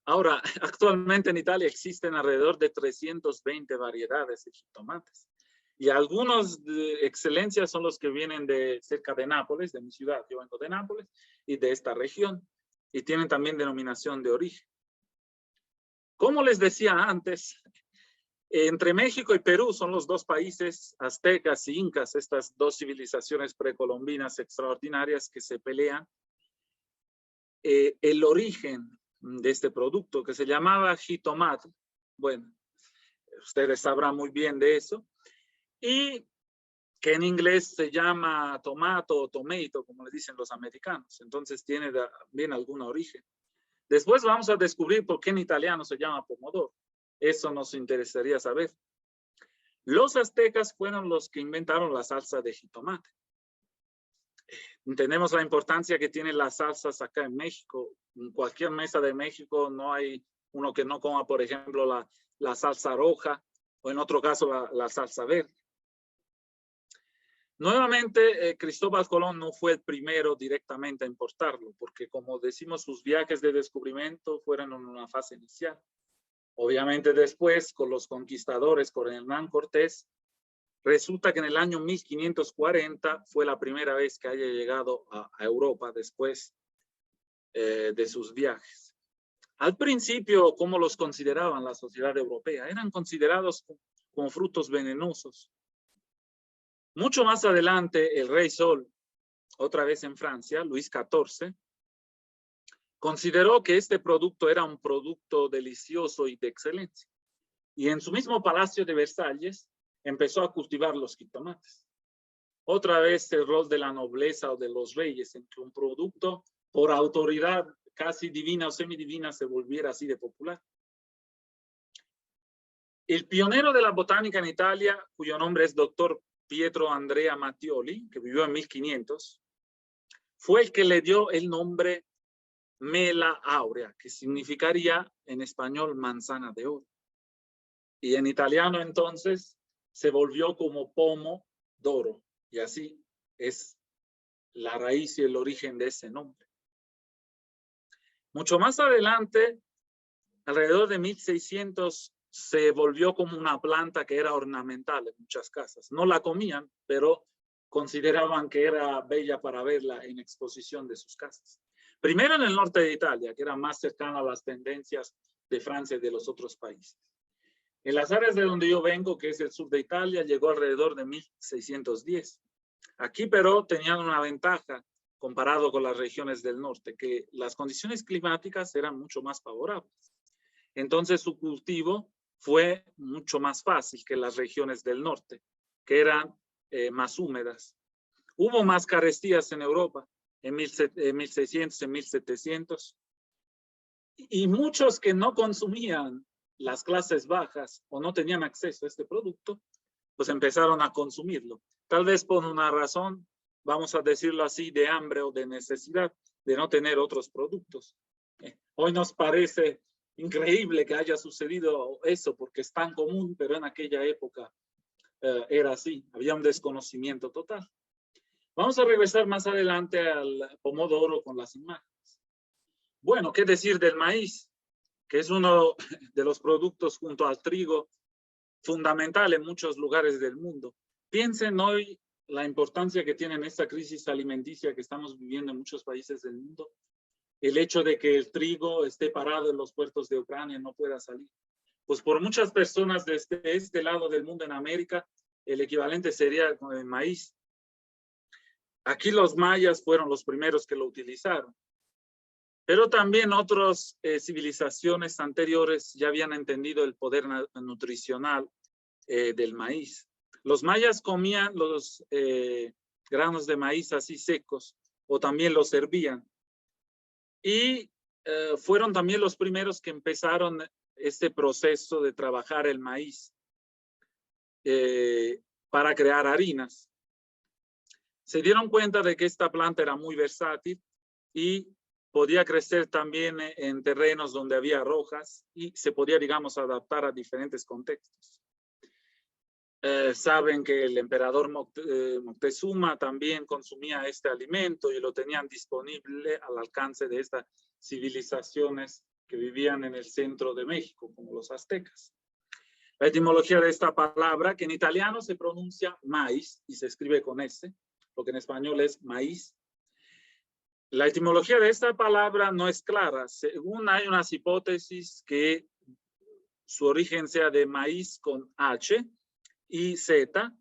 Ahora, actualmente en Italia existen alrededor de 320 variedades de jitomates. Y algunos de excelencia son los que vienen de cerca de Nápoles, de mi ciudad. Yo vengo de Nápoles y de esta región. Y tienen también denominación de origen. Como les decía antes, entre México y Perú son los dos países aztecas y incas, estas dos civilizaciones precolombinas extraordinarias que se pelean. El origen de este producto que se llamaba jitomate, bueno, ustedes sabrán muy bien de eso, y que en inglés se llama tomato o tomato, como le dicen los americanos, entonces tiene también algún origen. Después vamos a descubrir por qué en italiano se llama pomodoro. Eso nos interesaría saber. Los aztecas fueron los que inventaron la salsa de jitomate. Entendemos la importancia que tienen las salsas acá en México. En cualquier mesa de México no hay uno que no coma, por ejemplo, la salsa roja o en otro caso la salsa verde. Nuevamente, Cristóbal Colón no fue el primero directamente a importarlo, porque como decimos, sus viajes de descubrimiento fueron en una fase inicial. Obviamente después, con los conquistadores, con Hernán Cortés, resulta que en el año 1540 fue la primera vez que haya llegado a Europa después de sus viajes. Al principio, ¿cómo los consideraban la sociedad europea? Eran considerados como frutos venenosos. Mucho más adelante, el rey Sol, otra vez en Francia, Luis XIV, consideró que este producto era un producto delicioso y de excelencia. Y en su mismo palacio de Versalles empezó a cultivar los jitomates. Otra vez el rol de la nobleza o de los reyes en que un producto por autoridad casi divina o semidivina se volviera así de popular. El pionero de la botánica en Italia, cuyo nombre es Dr. Pietro Andrea Mattioli, que vivió en 1500, fue el que le dio el nombre Mela Aurea, que significaría en español manzana de oro. Y en italiano entonces se volvió como pomo d'oro. Y así es la raíz y el origen de ese nombre. Mucho más adelante, alrededor de 1600, se volvió como una planta que era ornamental en muchas casas. No la comían, pero consideraban que era bella para verla en exposición de sus casas. Primero en el norte de Italia, que era más cercano a las tendencias de Francia y de los otros países. En las áreas de donde yo vengo, que es el sur de Italia, llegó alrededor de 1610. Aquí, pero, tenían una ventaja comparado con las regiones del norte, que las condiciones climáticas eran mucho más favorables. Entonces, su cultivo fue mucho más fácil que las regiones del norte, que eran más húmedas. Hubo más carestías en Europa en 1600, en 1700, y muchos que no consumían, las clases bajas, o no tenían acceso a este producto, pues empezaron a consumirlo. Tal vez por una razón, vamos a decirlo así, de hambre o de necesidad de no tener otros productos. Hoy nos parece increíble que haya sucedido eso porque es tan común, pero en aquella época era así, había un desconocimiento total. Vamos a regresar más adelante al pomodoro con las imágenes. Bueno, ¿qué decir del maíz? Que es uno de los productos junto al trigo fundamental en muchos lugares del mundo. Piensen hoy la importancia que tiene en esta crisis alimenticia que estamos viviendo en muchos países del mundo. El hecho de que el trigo esté parado en los puertos de Ucrania, no pueda salir. Pues por muchas personas de este lado del mundo en América, el equivalente sería con el maíz. Aquí los mayas fueron los primeros que lo utilizaron. Pero también otras civilizaciones anteriores ya habían entendido el poder nutricional del maíz. Los mayas comían los granos de maíz así secos o también los hervían. Y fueron también los primeros que empezaron este proceso de trabajar el maíz para crear harinas. Se dieron cuenta de que esta planta era muy versátil y podía crecer también en terrenos donde había rojas y se podía, digamos, adaptar a diferentes contextos. Saben que el emperador Moctezuma también consumía este alimento y lo tenían disponible al alcance de estas civilizaciones que vivían en el centro de México, como los aztecas. La etimología de esta palabra, que en italiano se pronuncia maíz y se escribe con S, lo que en español es maíz. La etimología de esta palabra no es clara. Según hay unas hipótesis que su origen sea de maíz con H y Z,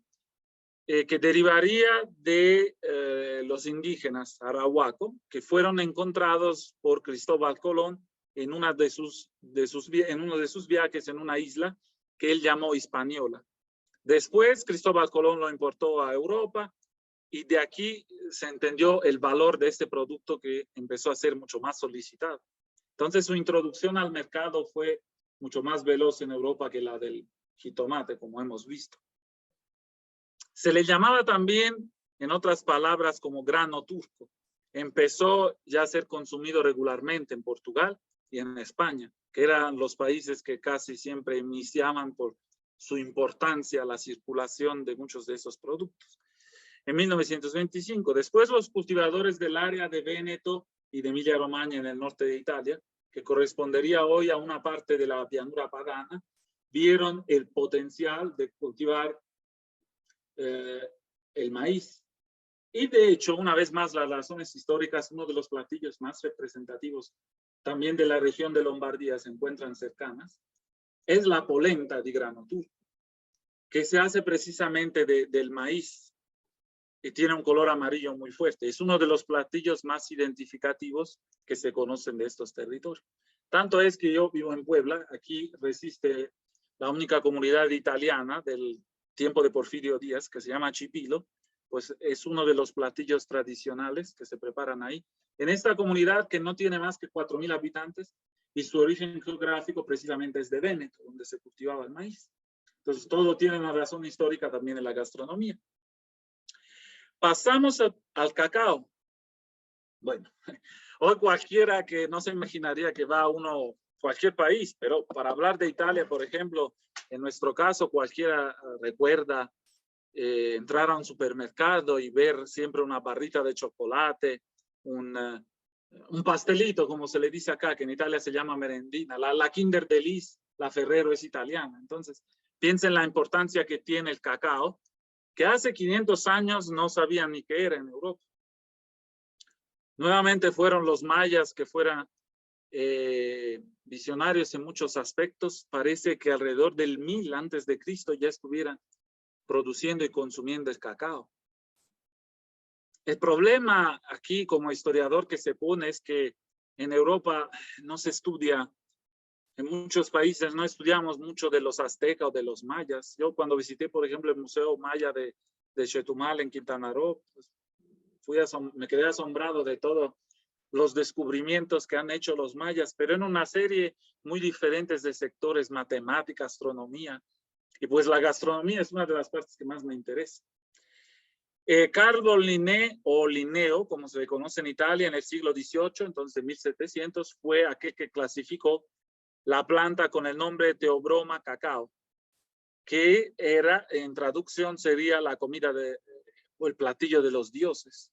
que derivaría de los indígenas arahuaco, que fueron encontrados por Cristóbal Colón en uno de sus viajes en una isla que él llamó Hispaniola. Después Cristóbal Colón lo importó a Europa y de aquí se entendió el valor de este producto que empezó a ser mucho más solicitado. Entonces su introducción al mercado fue mucho más veloz en Europa que la del jitomate, como hemos visto. Se le llamaba también, en otras palabras, como grano turco. Empezó ya a ser consumido regularmente en Portugal y en España, que eran los países que casi siempre iniciaban por su importancia la circulación de muchos de esos productos. En 1925, después los cultivadores del área de Véneto y de Emilia-Romagna en el norte de Italia, que correspondería hoy a una parte de la llanura padana, vieron el potencial de cultivar el maíz. Y de hecho, una vez más, las razones históricas, uno de los platillos más representativos también de la región de Lombardía se encuentran cercanas, es la polenta di grano turco, que se hace precisamente del maíz y tiene un color amarillo muy fuerte. Es uno de los platillos más identificativos que se conocen de estos territorios. Tanto es que yo vivo en Puebla, aquí resiste la única comunidad italiana del tiempo de Porfirio Díaz, que se llama chipilo, pues es uno de los platillos tradicionales que se preparan ahí. En esta comunidad que no tiene más que 4,000 habitantes y su origen geográfico precisamente es de Véneto, donde se cultivaba el maíz. Entonces todo tiene una razón histórica también en la gastronomía. Pasamos al cacao. Bueno, hoy cualquiera que no se imaginaría que va a cualquier país, pero para hablar de Italia, por ejemplo, en nuestro caso, cualquiera recuerda entrar a un supermercado y ver siempre una barrita de chocolate, un pastelito, como se le dice acá, que en Italia se llama merendina, la Kinder Delice, la Ferrero es italiana. Entonces, piensen en la importancia que tiene el cacao, que hace 500 años no sabían ni qué era en Europa. Nuevamente fueron los mayas que fueran visionarios en muchos aspectos. Parece que alrededor del 1000 antes de Cristo ya estuvieran produciendo y consumiendo el cacao. El problema aquí como historiador que se pone es que en Europa no se estudia, en muchos países no estudiamos mucho de los aztecas o de los mayas. Yo cuando visité, por ejemplo, el Museo Maya de Chetumal en Quintana Roo, pues, me quedé asombrado de todos los descubrimientos que han hecho los mayas, pero en una serie muy diferentes de sectores, matemática, astronomía, y pues la gastronomía es una de las partes que más me interesa. Carlo Linné, o Linneo, como se le conoce en Italia, en el siglo XVIII, entonces en 1700, fue aquel que clasificó la planta con el nombre de Theobroma cacao, que era, en traducción, sería la comida o el platillo de los dioses.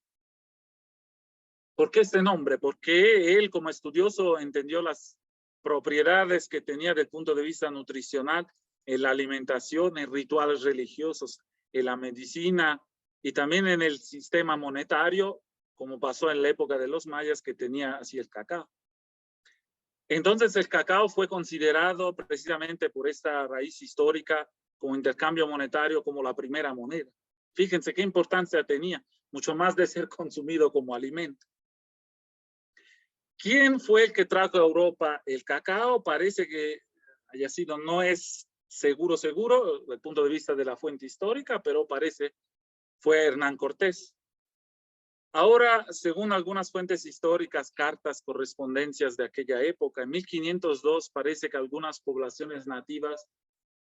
¿Por qué este nombre? Porque él, como estudioso, entendió las propiedades que tenía desde el punto de vista nutricional en la alimentación, en rituales religiosos, en la medicina y también en el sistema monetario, como pasó en la época de los mayas, que tenía así el cacao. Entonces el cacao fue considerado precisamente por esta raíz histórica como intercambio monetario, como la primera moneda. Fíjense qué importancia tenía, mucho más de ser consumido como alimento. ¿Quién fue el que trajo a Europa el cacao? Parece que haya sido, no es seguro desde el punto de vista de la fuente histórica, pero parece fue Hernán Cortés. Ahora, según algunas fuentes históricas, cartas, correspondencias de aquella época, en 1502 parece que algunas poblaciones nativas,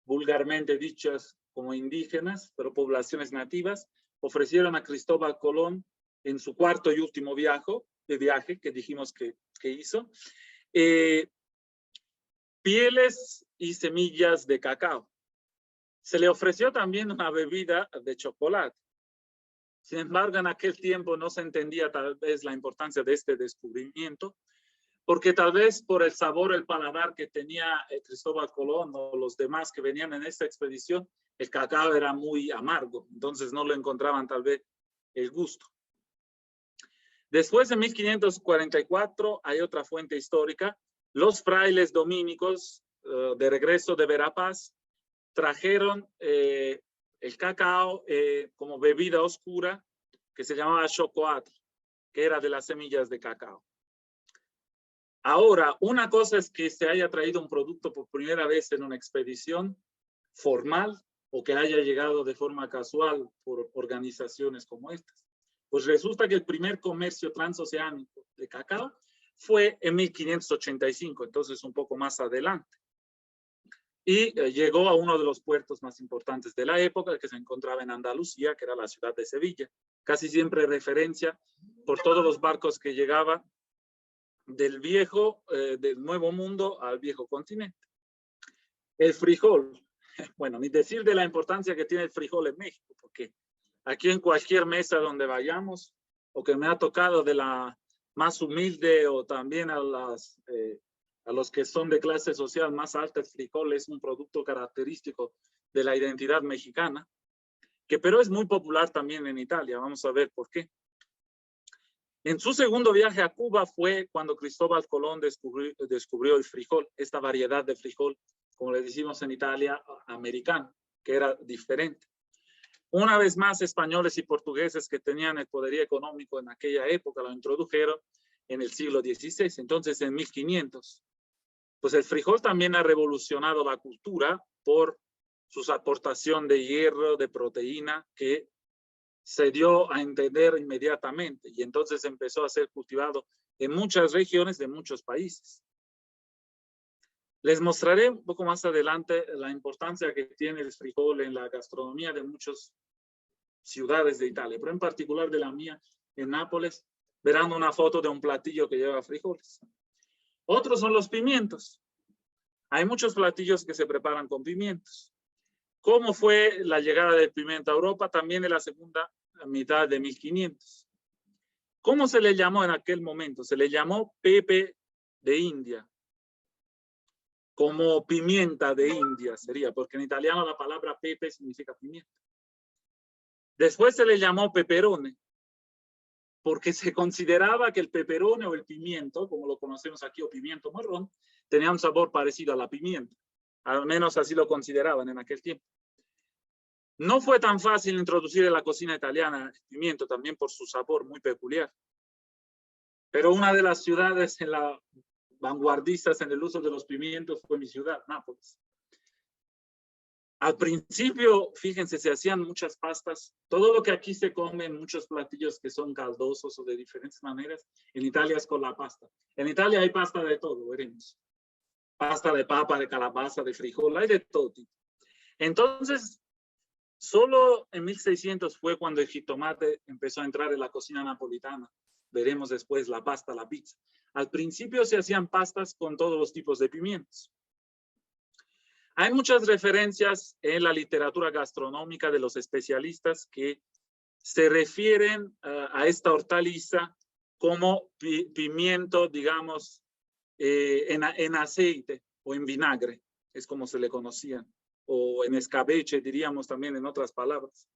vulgarmente dichas como indígenas, pero poblaciones nativas, ofrecieron a Cristóbal Colón en su cuarto y último viaje que dijimos que hizo, pieles y semillas de cacao. Se le ofreció también una bebida de chocolate. Sin embargo, en aquel tiempo no se entendía tal vez la importancia de este descubrimiento, porque tal vez por el sabor, el paladar que tenía Cristóbal Colón o los demás que venían en esta expedición, el cacao era muy amargo, entonces no lo encontraban tal vez el gusto. Después, en 1544, hay otra fuente histórica. Los frailes dominicos, de regreso de Verapaz, trajeron el cacao como bebida oscura que se llamaba chocoate, que era de las semillas de cacao. Ahora, una cosa es que se haya traído un producto por primera vez en una expedición formal o que haya llegado de forma casual por organizaciones como estas. Pues resulta que el primer comercio transoceánico de cacao fue en 1585, entonces un poco más adelante. Y llegó a uno de los puertos más importantes de la época, que se encontraba en Andalucía, que era la ciudad de Sevilla. Casi siempre referencia por todos los barcos que llegaban del nuevo mundo al viejo continente. El frijol. Bueno, ni decir de la importancia que tiene el frijol en México, porque aquí en cualquier mesa donde vayamos, o que me ha tocado de la más humilde o también a los que son de clase social más alta, el frijol es un producto característico de la identidad mexicana, pero es muy popular también en Italia. Vamos a ver por qué. En su segundo viaje a Cuba fue cuando Cristóbal Colón descubrió el frijol, esta variedad de frijol, como le decimos en Italia, americano, que era diferente. Una vez más, españoles y portugueses que tenían el poderío económico en aquella época lo introdujeron en el siglo XVI, entonces en 1500. Pues el frijol también ha revolucionado la cultura por su aportación de hierro, de proteína, que se dio a entender inmediatamente y entonces empezó a ser cultivado en muchas regiones de muchos países. Les mostraré un poco más adelante la importancia que tiene el frijol en la gastronomía de muchos ciudades de Italia, pero en particular de la mía, en Nápoles, verán una foto de un platillo que lleva frijoles. Otros son los pimientos. Hay muchos platillos que se preparan con pimientos. ¿Cómo fue la llegada del pimiento a Europa? También en la segunda mitad de 1500. ¿Cómo se le llamó en aquel momento? Se le llamó pepe de India, como pimienta de India sería, porque en italiano la palabra pepe significa pimienta. Después se le llamó peperone, porque se consideraba que el peperone o el pimiento, como lo conocemos aquí, o pimiento marrón, tenía un sabor parecido a la pimienta. Al menos así lo consideraban en aquel tiempo. No fue tan fácil introducir en la cocina italiana el pimiento, también por su sabor muy peculiar. Pero una de las ciudades en la vanguardistas en el uso de los pimientos fue mi ciudad, Nápoles. Al principio, fíjense, se hacían muchas pastas. Todo lo que aquí se come en muchos platillos que son caldosos o de diferentes maneras, en Italia es con la pasta. En Italia hay pasta de todo, veremos. Pasta de papa, de calabaza, de frijol, hay de todo tipo. Entonces, solo en 1600 fue cuando el jitomate empezó a entrar en la cocina napolitana. Veremos después la pasta, la pizza. Al principio se hacían pastas con todos los tipos de pimientos. Hay muchas referencias en la literatura gastronómica de los especialistas que se refieren a esta hortaliza como pimiento, digamos, en aceite o en vinagre, es como se le conocían, o en escabeche, diríamos también en otras palabras.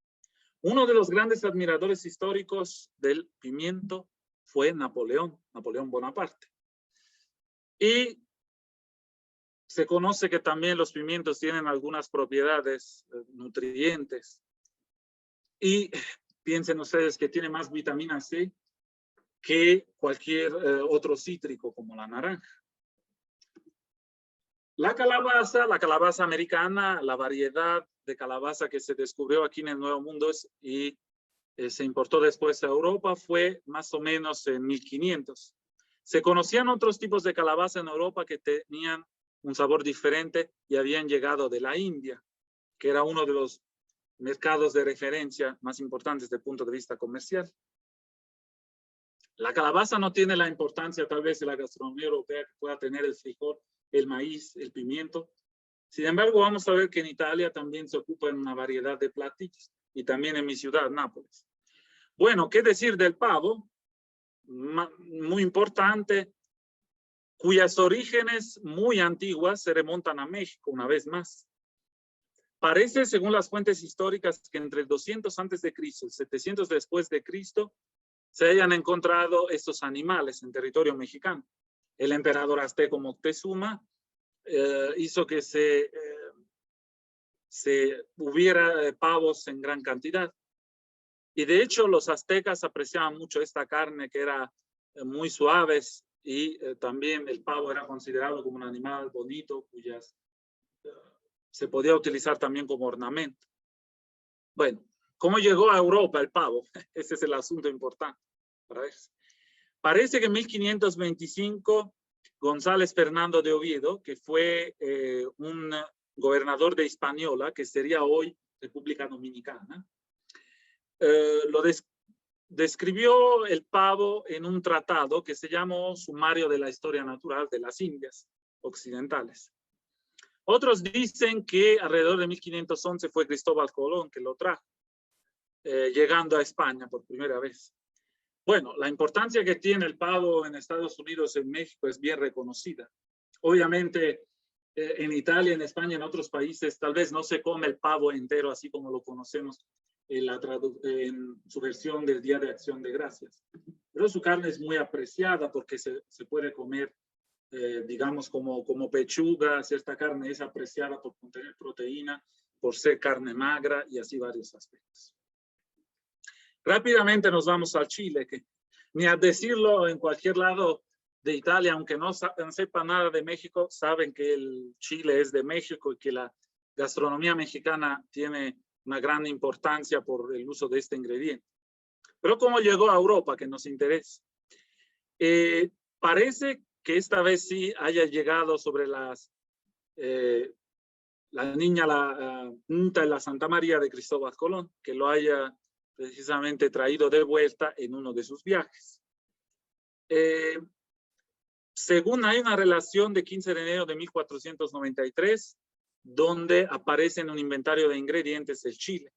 Uno de los grandes admiradores históricos del pimiento fue Napoleón Bonaparte. Y se conoce que también los pimientos tienen algunas propiedades nutrientes. Y piensen ustedes que tiene más vitamina C que cualquier otro cítrico como la naranja. La calabaza americana, la variedad de calabaza que se descubrió aquí en el Nuevo Mundo y se importó después a Europa fue más o menos en 1500. Se conocían otros tipos de calabaza en Europa que tenían un sabor diferente y habían llegado de la India, que era uno de los mercados de referencia más importantes desde el punto de vista comercial. La calabaza no tiene la importancia tal vez de la gastronomía europea que pueda tener el frijol, el maíz, el pimiento. Sin embargo, vamos a ver que en Italia también se ocupa en una variedad de platillos y también en mi ciudad, Nápoles. Bueno, ¿qué decir del pavo? Muy importante, cuyas orígenes muy antiguas se remontan a México una vez más. Parece, según las fuentes históricas, que entre el 200 antes de Cristo y 700 después de Cristo se hayan encontrado estos animales en territorio mexicano. El emperador azteco Moctezuma hizo que se hubiera pavos en gran cantidad. Y de hecho los aztecas apreciaban mucho esta carne que era muy suave y también el pavo era considerado como un animal bonito cuyas se podía utilizar también como ornamento. Bueno, ¿cómo llegó a Europa el pavo? Ese es el asunto importante para ver. Parece que en 1525 González Fernando de Oviedo, que fue un gobernador de Hispaniola, que sería hoy República Dominicana, lo describió el pavo en un tratado que se llamó Sumario de la Historia Natural de las Indias Occidentales. Otros dicen que alrededor de 1511 fue Cristóbal Colón que lo trajo, llegando a España por primera vez. Bueno, la importancia que tiene el pavo en Estados Unidos y en México es bien reconocida. Obviamente, en Italia, en España, en otros países, tal vez no se come el pavo entero así como lo conocemos en su versión del Día de Acción de Gracias. Pero su carne es muy apreciada porque se puede comer, digamos, como pechuga. Esta carne es apreciada por contener proteína, por ser carne magra y así varios aspectos. Rápidamente nos vamos al Chile, que ni a decirlo en cualquier lado de Italia, aunque no sepa nada de México, saben que el Chile es de México y que la gastronomía mexicana tiene una gran importancia por el uso de este ingrediente. Pero ¿cómo llegó a Europa? Que nos interesa. Parece que esta vez sí haya llegado sobre la Niña, la Punta de la Santa María de Cristóbal Colón, que lo haya precisamente traído de vuelta en uno de sus viajes. Según hay una relación de 15 de enero de 1493, donde aparece en un inventario de ingredientes el chile.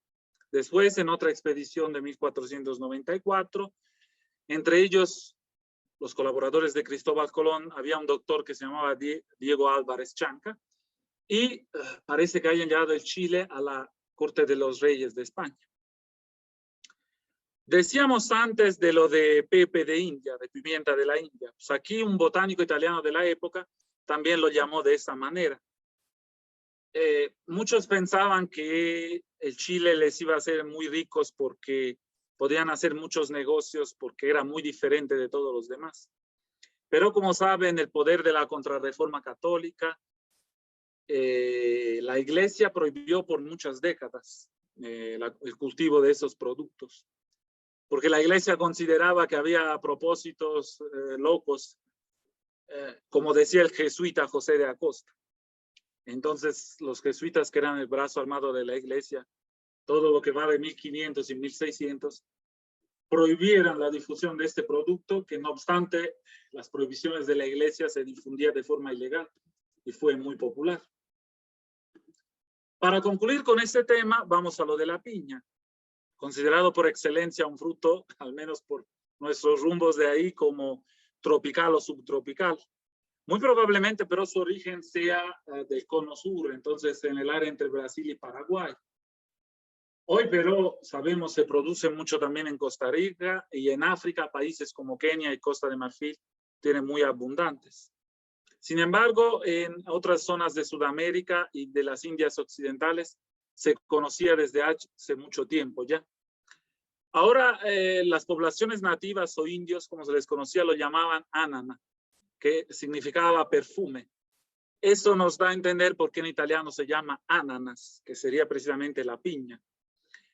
Después, en otra expedición de 1494, entre ellos los colaboradores de Cristóbal Colón, había un doctor que se llamaba Diego Álvarez Chanca, y parece que hayan llevado el chile a la corte de los reyes de España. Decíamos antes de lo de pepe de India, de pimienta de la India. Pues aquí un botánico italiano de la época también lo llamó de esa manera. Muchos pensaban que el chile les iba a hacer muy ricos porque podían hacer muchos negocios porque era muy diferente de todos los demás. Pero como saben, el poder de la contrarreforma católica, la iglesia prohibió por muchas décadas el cultivo de esos productos, porque la iglesia consideraba que había propósitos locos, como decía el jesuita José de Acosta. Entonces, los jesuitas, que eran el brazo armado de la iglesia, todo lo que va de 1500 y 1600, prohibieron la difusión de este producto, que no obstante las prohibiciones de la iglesia se difundía de forma ilegal y fue muy popular. Para concluir con este tema, vamos a lo de la piña, considerado por excelencia un fruto, al menos por nuestros rumbos de ahí, como tropical o subtropical. Muy probablemente, pero su origen sea del cono sur, entonces en el área entre Brasil y Paraguay. Hoy, pero sabemos, se produce mucho también en Costa Rica y en África, países como Kenia y Costa de Marfil tienen muy abundantes. Sin embargo, en otras zonas de Sudamérica y de las Indias occidentales se conocía desde hace mucho tiempo ya. Ahora, las poblaciones nativas o indios, como se les conocía, lo llamaban ánana, que significaba perfume. Eso nos da a entender por qué en italiano se llama ananas, que sería precisamente la piña.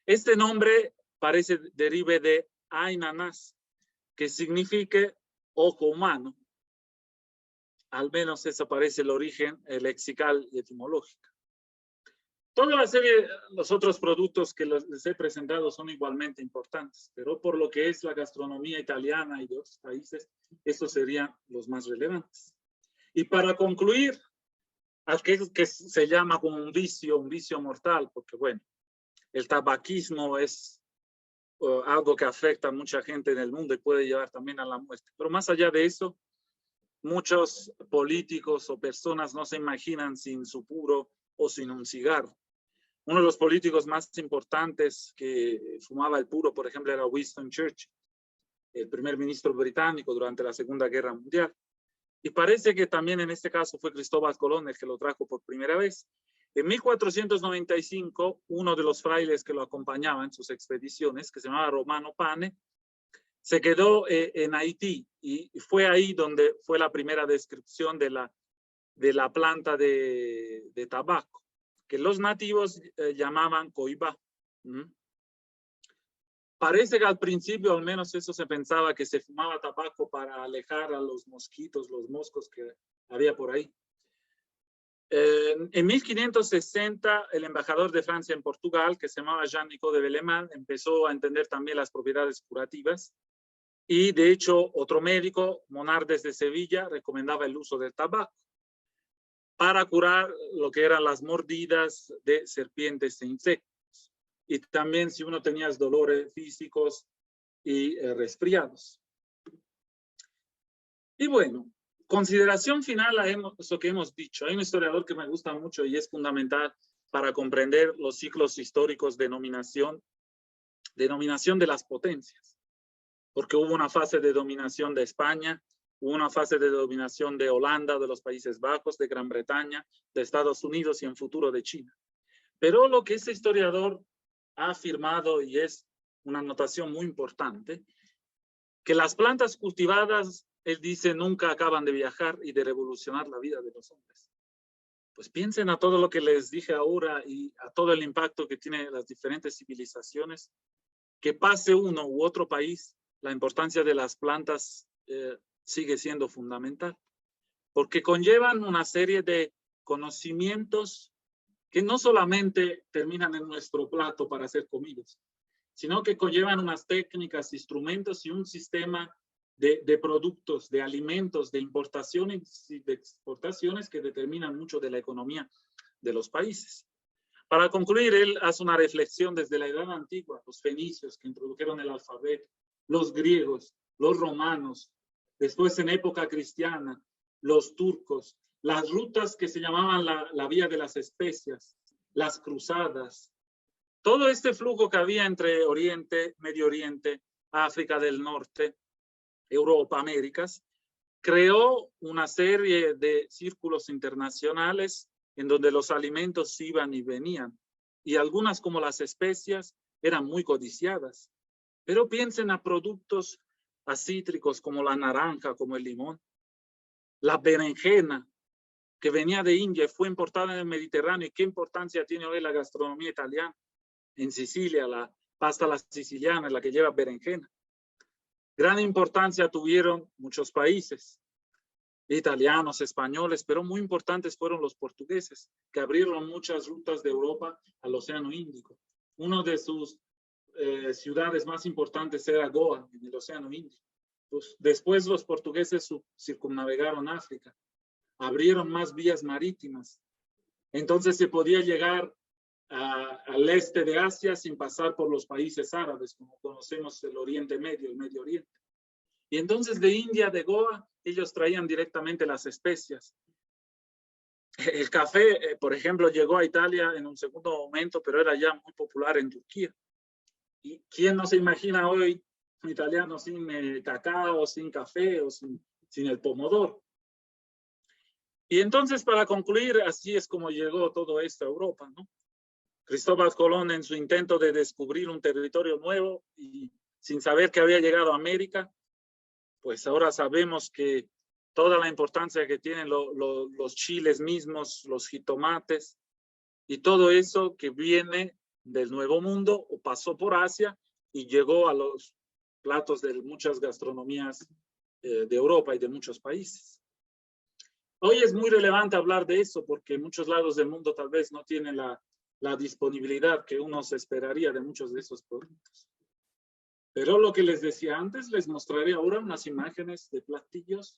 Este nombre parece derive de ainanas, que significa ojo humano. Al menos eso parece el origen lexical y etimológico. Toda la serie de los otros productos que les he presentado son igualmente importantes, pero por lo que es la gastronomía italiana y de otros países, estos serían los más relevantes. Y para concluir, aquel que se llama como un vicio mortal, porque bueno, el tabaquismo es algo que afecta a mucha gente en el mundo y puede llevar también a la muerte. Pero más allá de eso, muchos políticos o personas no se imaginan sin su puro o sin un cigarro. Uno de los políticos más importantes que fumaba el puro, por ejemplo, era Winston Churchill, el primer ministro británico durante la Segunda Guerra Mundial. Y parece que también en este caso fue Cristóbal Colón el que lo trajo por primera vez. En 1495, uno de los frailes que lo acompañaba en sus expediciones, que se llamaba Romano Pane, se quedó en Haití y fue ahí donde fue la primera descripción de la planta de tabaco, que los nativos llamaban coibá. Parece que al principio, al menos eso se pensaba, que se fumaba tabaco para alejar a los mosquitos, los moscos que había por ahí. En 1560, el embajador de Francia en Portugal, que se llamaba Jean-Nicot de Bellemare, empezó a entender también las propiedades curativas. Y de hecho, otro médico, Monardes de Sevilla, recomendaba el uso del tabaco para curar lo que eran las mordidas de serpientes e insectos. Y también si uno tenía dolores físicos y resfriados. Y bueno, consideración final a eso que hemos dicho. Hay un historiador que me gusta mucho y es fundamental para comprender los ciclos históricos de denominación de las potencias. Porque hubo una fase de dominación de España, hubo una fase de dominación de Holanda, de los Países Bajos, de Gran Bretaña, de Estados Unidos y en futuro de China. Pero lo que este historiador ha afirmado, y es una anotación muy importante, que las plantas cultivadas, él dice, nunca acaban de viajar y de revolucionar la vida de los hombres. Pues piensen a todo lo que les dije ahora y a todo el impacto que tienen las diferentes civilizaciones. Que pase uno u otro país, la importancia de las plantas sigue siendo fundamental, porque conllevan una serie de conocimientos que no solamente terminan en nuestro plato para ser comidos, sino que conllevan unas técnicas, instrumentos y un sistema de productos, de alimentos, de importaciones y de exportaciones que determinan mucho de la economía de los países. Para concluir, él hace una reflexión desde la Edad Antigua, los fenicios que introdujeron el alfabeto, los griegos, los romanos, después en época cristiana, los turcos, las rutas que se llamaban la vía de las especias, las cruzadas, todo este flujo que había entre Oriente, Medio Oriente, África del Norte, Europa, Américas, creó una serie de círculos internacionales en donde los alimentos iban y venían, y algunas como las especias eran muy codiciadas. Pero piensen a productos cítricos como la naranja, como el limón, la berenjena que venía de India y fue importada en el Mediterráneo. ¿Y qué importancia tiene hoy la gastronomía italiana? En Sicilia, la pasta a la siciliana, la que lleva berenjena. Gran importancia tuvieron muchos países, italianos, españoles, pero muy importantes fueron los portugueses, que abrieron muchas rutas de Europa al Océano Índico. Una de sus ciudades más importantes era Goa, en el Océano Índico. Pues, después los portugueses circunnavegaron África, abrieron más vías marítimas. Entonces se podía llegar al este de Asia sin pasar por los países árabes, como conocemos el Oriente Medio, el Medio Oriente. Y entonces de India, de Goa, ellos traían directamente las especias. El café, por ejemplo, llegó a Italia en un segundo momento, pero era ya muy popular en Turquía. ¿Y quién no se imagina hoy un italiano sin cacao, sin café o sin el pomodoro? Y entonces, para concluir, así es como llegó todo esto a Europa, ¿no? Cristóbal Colón, en su intento de descubrir un territorio nuevo y sin saber que había llegado a América, pues ahora sabemos que toda la importancia que tienen los chiles mismos, los jitomates y todo eso que viene del Nuevo Mundo o pasó por Asia y llegó a los platos de muchas gastronomías de Europa y de muchos países. Hoy es muy relevante hablar de eso porque muchos lados del mundo tal vez no tienen la disponibilidad que uno se esperaría de muchos de esos productos. Pero lo que les decía antes, les mostraré ahora unas imágenes de platillos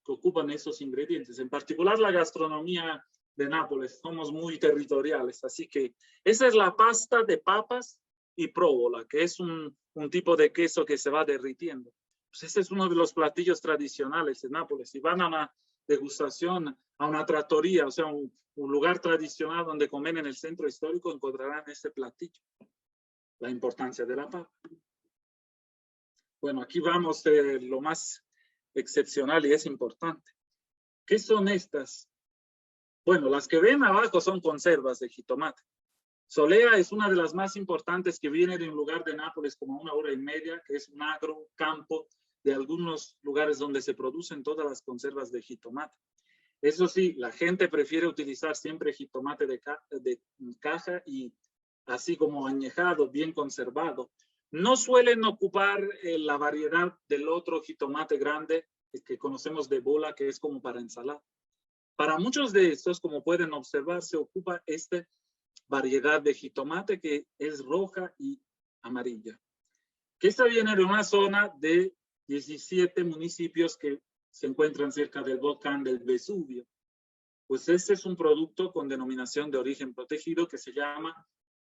que ocupan esos ingredientes. En particular la gastronomía de Nápoles, somos muy territoriales, así que esa es la pasta de papas y próvola, que es un tipo de queso que se va derritiendo. Pues ese es uno de los platillos tradicionales de Nápoles. Si van a una degustación, a una trattoria, o sea, un lugar tradicional donde comen en el centro histórico, encontrarán este platillo. La importancia de la papa. Bueno, aquí vamos de lo más excepcional y es importante. ¿Qué son estas? Bueno, las que ven abajo son conservas de jitomate. Solea es una de las más importantes que viene de un lugar de Nápoles como a 1 hora y media, que es un agro, campo, de algunos lugares donde se producen todas las conservas de jitomate. Eso sí, la gente prefiere utilizar siempre jitomate de caja y así como añejado, bien conservado. No suelen ocupar la variedad del otro jitomate grande que conocemos de bola, que es como para ensalada. Para muchos de estos, como pueden observar, se ocupa esta variedad de jitomate que es roja y amarilla. Que esta viene de una zona de 17 municipios que se encuentran cerca del volcán del Vesubio. Pues este es un producto con denominación de origen protegido que se llama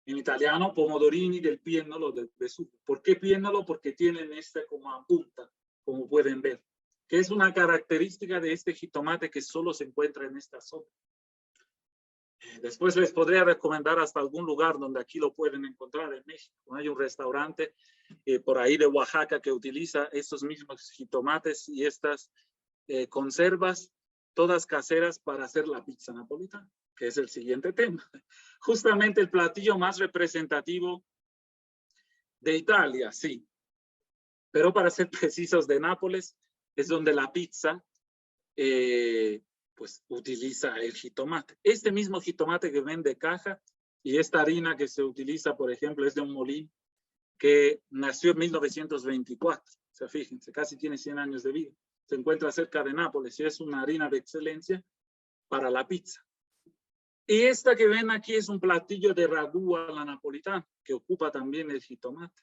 en italiano pomodorini del piennolo del Vesubio. ¿Por qué piennolo? Porque tienen esta como punta, como pueden ver, que es una característica de este jitomate que solo se encuentra en esta zona. Después les podría recomendar hasta algún lugar donde aquí lo pueden encontrar en México. Hay un restaurante por ahí de Oaxaca que utiliza estos mismos jitomates y estas conservas, todas caseras, para hacer la pizza napolitana, que es el siguiente tema. Justamente el platillo más representativo de Italia, sí. Pero para ser precisos, de Nápoles, es donde la pizza pues utiliza el jitomate. Este mismo jitomate que ven de caja y esta harina que se utiliza, por ejemplo, es de un molín que nació en 1924. O sea, fíjense, casi tiene 100 años de vida. Se encuentra cerca de Nápoles y es una harina de excelencia para la pizza. Y esta que ven aquí es un platillo de ragú a la napolitana, que ocupa también el jitomate.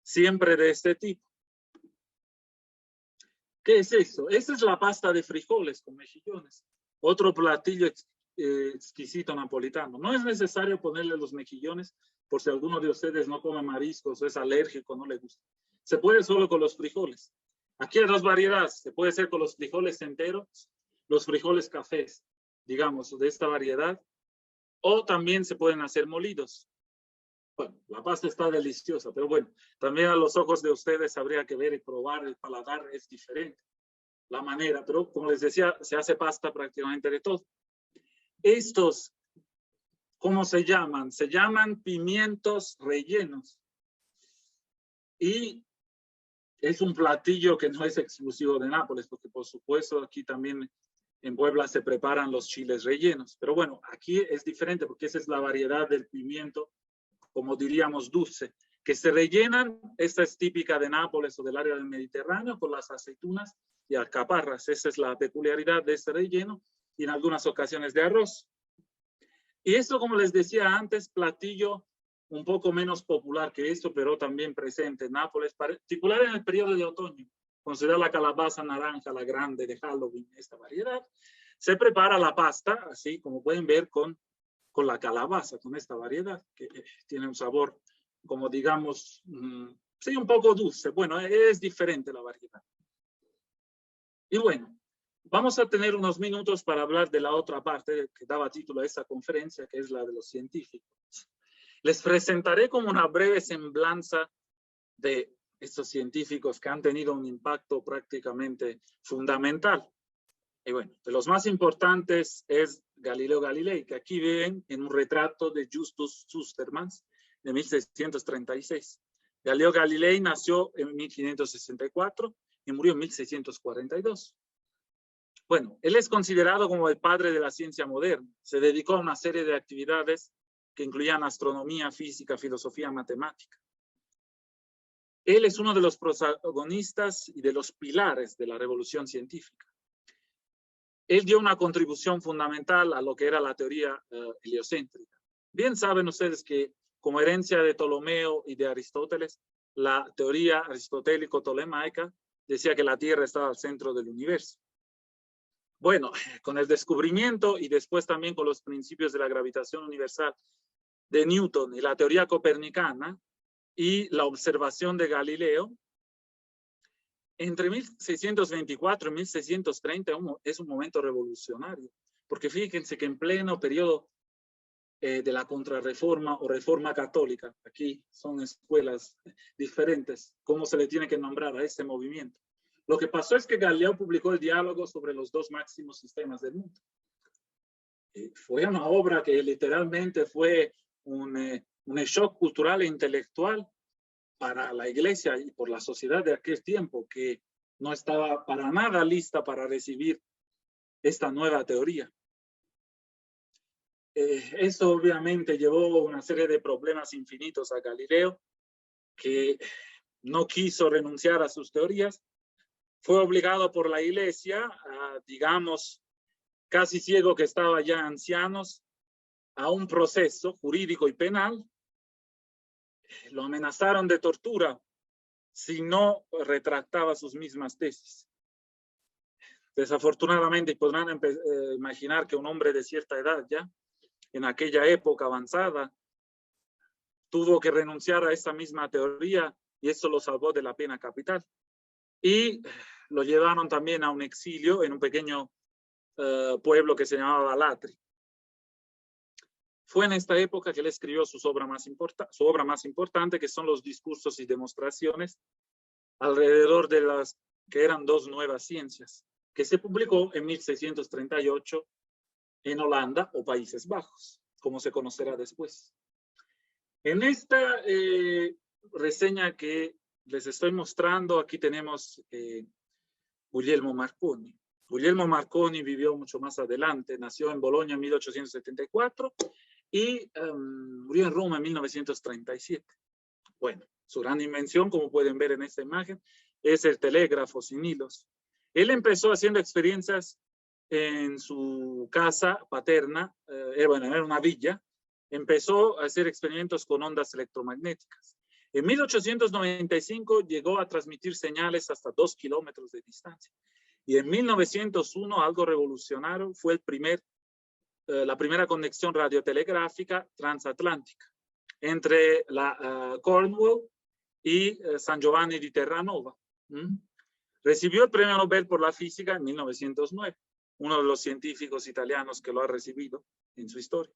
siempre de este tipo. ¿Qué es eso? Esa es la pasta de frijoles con mejillones. Otro platillo exquisito napolitano. No es necesario ponerle los mejillones por si alguno de ustedes no come mariscos o es alérgico, no le gusta. Se puede solo con los frijoles. Aquí hay dos variedades. Se puede hacer con los frijoles enteros, los frijoles cafés, digamos, de esta variedad. O también se pueden hacer molidos. Bueno, la pasta está deliciosa, pero bueno, también a los ojos de ustedes habría que ver y probar, el paladar es diferente, la manera, pero como les decía, se hace pasta prácticamente de todo. Estos, ¿cómo se llaman? Se llaman pimientos rellenos. Y es un platillo que no es exclusivo de Nápoles, porque por supuesto aquí también en Puebla se preparan los chiles rellenos. Pero bueno, aquí es diferente porque esa es la variedad del pimiento, como diríamos dulce, que se rellenan. Esta es típica de Nápoles o del área del Mediterráneo con las aceitunas y alcaparras. Esa es la peculiaridad de este relleno y en algunas ocasiones de arroz. Y esto, como les decía antes, platillo un poco menos popular que esto, pero también presente en Nápoles, particular en el periodo de otoño. Considera la calabaza naranja, la grande de Halloween, esta variedad. Se prepara la pasta, así como pueden ver, con la calabaza, con esta variedad, que tiene un sabor, como digamos, sí, un poco dulce. Bueno, es diferente la variedad. Y bueno, vamos a tener unos minutos para hablar de la otra parte que daba título a esta conferencia, que es la de los científicos. Les presentaré como una breve semblanza de estos científicos que han tenido un impacto prácticamente fundamental. Y bueno, de los más importantes es Galileo Galilei, que aquí ven en un retrato de Justus Sustermans de 1636. Galileo Galilei nació en 1564 y murió en 1642. Bueno, él es considerado como el padre de la ciencia moderna. Se dedicó a una serie de actividades que incluían astronomía, física, filosofía, matemática. Él es uno de los protagonistas y de los pilares de la revolución científica. Él dio una contribución fundamental a lo que era la teoría heliocéntrica. Bien saben ustedes que como herencia de Ptolomeo y de Aristóteles, la teoría aristotélico-ptolemaica decía que la Tierra estaba al centro del universo. Bueno, con el descubrimiento y después también con los principios de la gravitación universal de Newton y la teoría copernicana y la observación de Galileo, entre 1624 y 1630 es un momento revolucionario, porque fíjense que en pleno periodo de la contrarreforma o reforma católica, aquí son escuelas diferentes, cómo se le tiene que nombrar a este movimiento. Lo que pasó es que Galileo publicó el diálogo sobre los dos máximos sistemas del mundo. Fue una obra que literalmente fue un shock cultural e intelectual para la iglesia y por la sociedad de aquel tiempo, que no estaba para nada lista para recibir esta nueva teoría. Esto obviamente llevó una serie de problemas infinitos a Galileo, que no quiso renunciar a sus teorías. Fue obligado por la iglesia, digamos, casi ciego que estaba ya ancianos, a un proceso jurídico y penal. Lo amenazaron de tortura si no retractaba sus mismas tesis. Desafortunadamente, podrán imaginar que un hombre de cierta edad ya, en aquella época avanzada, tuvo que renunciar a esa misma teoría y eso lo salvó de la pena capital. Y lo llevaron también a un exilio en un pequeño pueblo que se llamaba Balatri. Fue en esta época que él escribió su obra más importante, que son los discursos y demostraciones alrededor de las que eran dos nuevas ciencias, que se publicó en 1638 en Holanda o Países Bajos, como se conocerá después. En esta reseña que les estoy mostrando, aquí tenemos Guglielmo Marconi. Guglielmo Marconi vivió mucho más adelante, nació en Bolonia en 1874 y murió en Roma en 1937. Bueno, su gran invención, como pueden ver en esta imagen, es el telégrafo sin hilos. Él empezó haciendo experiencias en su casa paterna, bueno, era una villa. Empezó a hacer experimentos con ondas electromagnéticas. En 1895 llegó a transmitir señales hasta 2 kilómetros de distancia. Y en 1901, algo revolucionario, fue la primera conexión radiotelegráfica transatlántica entre Cornwall y San Giovanni di Terranova. Recibió el premio Nobel por la física en 1909, uno de los científicos italianos que lo ha recibido en su historia.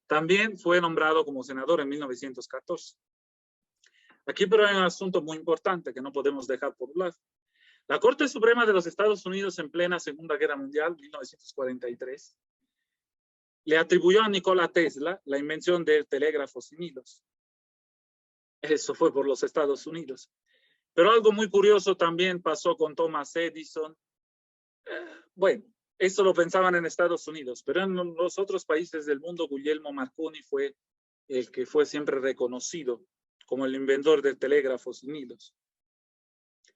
También fue nombrado como senador en 1914. Aquí pero hay un asunto muy importante que no podemos dejar por un lado. La Corte Suprema de los Estados Unidos en plena Segunda Guerra Mundial, 1943, le atribuyó a Nikola Tesla la invención del telégrafo sin hilos. Eso fue por los Estados Unidos. Pero algo muy curioso también pasó con Thomas Edison. Bueno, eso lo pensaban en Estados Unidos, pero en los otros países del mundo, Guglielmo Marconi fue el que fue siempre reconocido como el inventor del telégrafo sin hilos.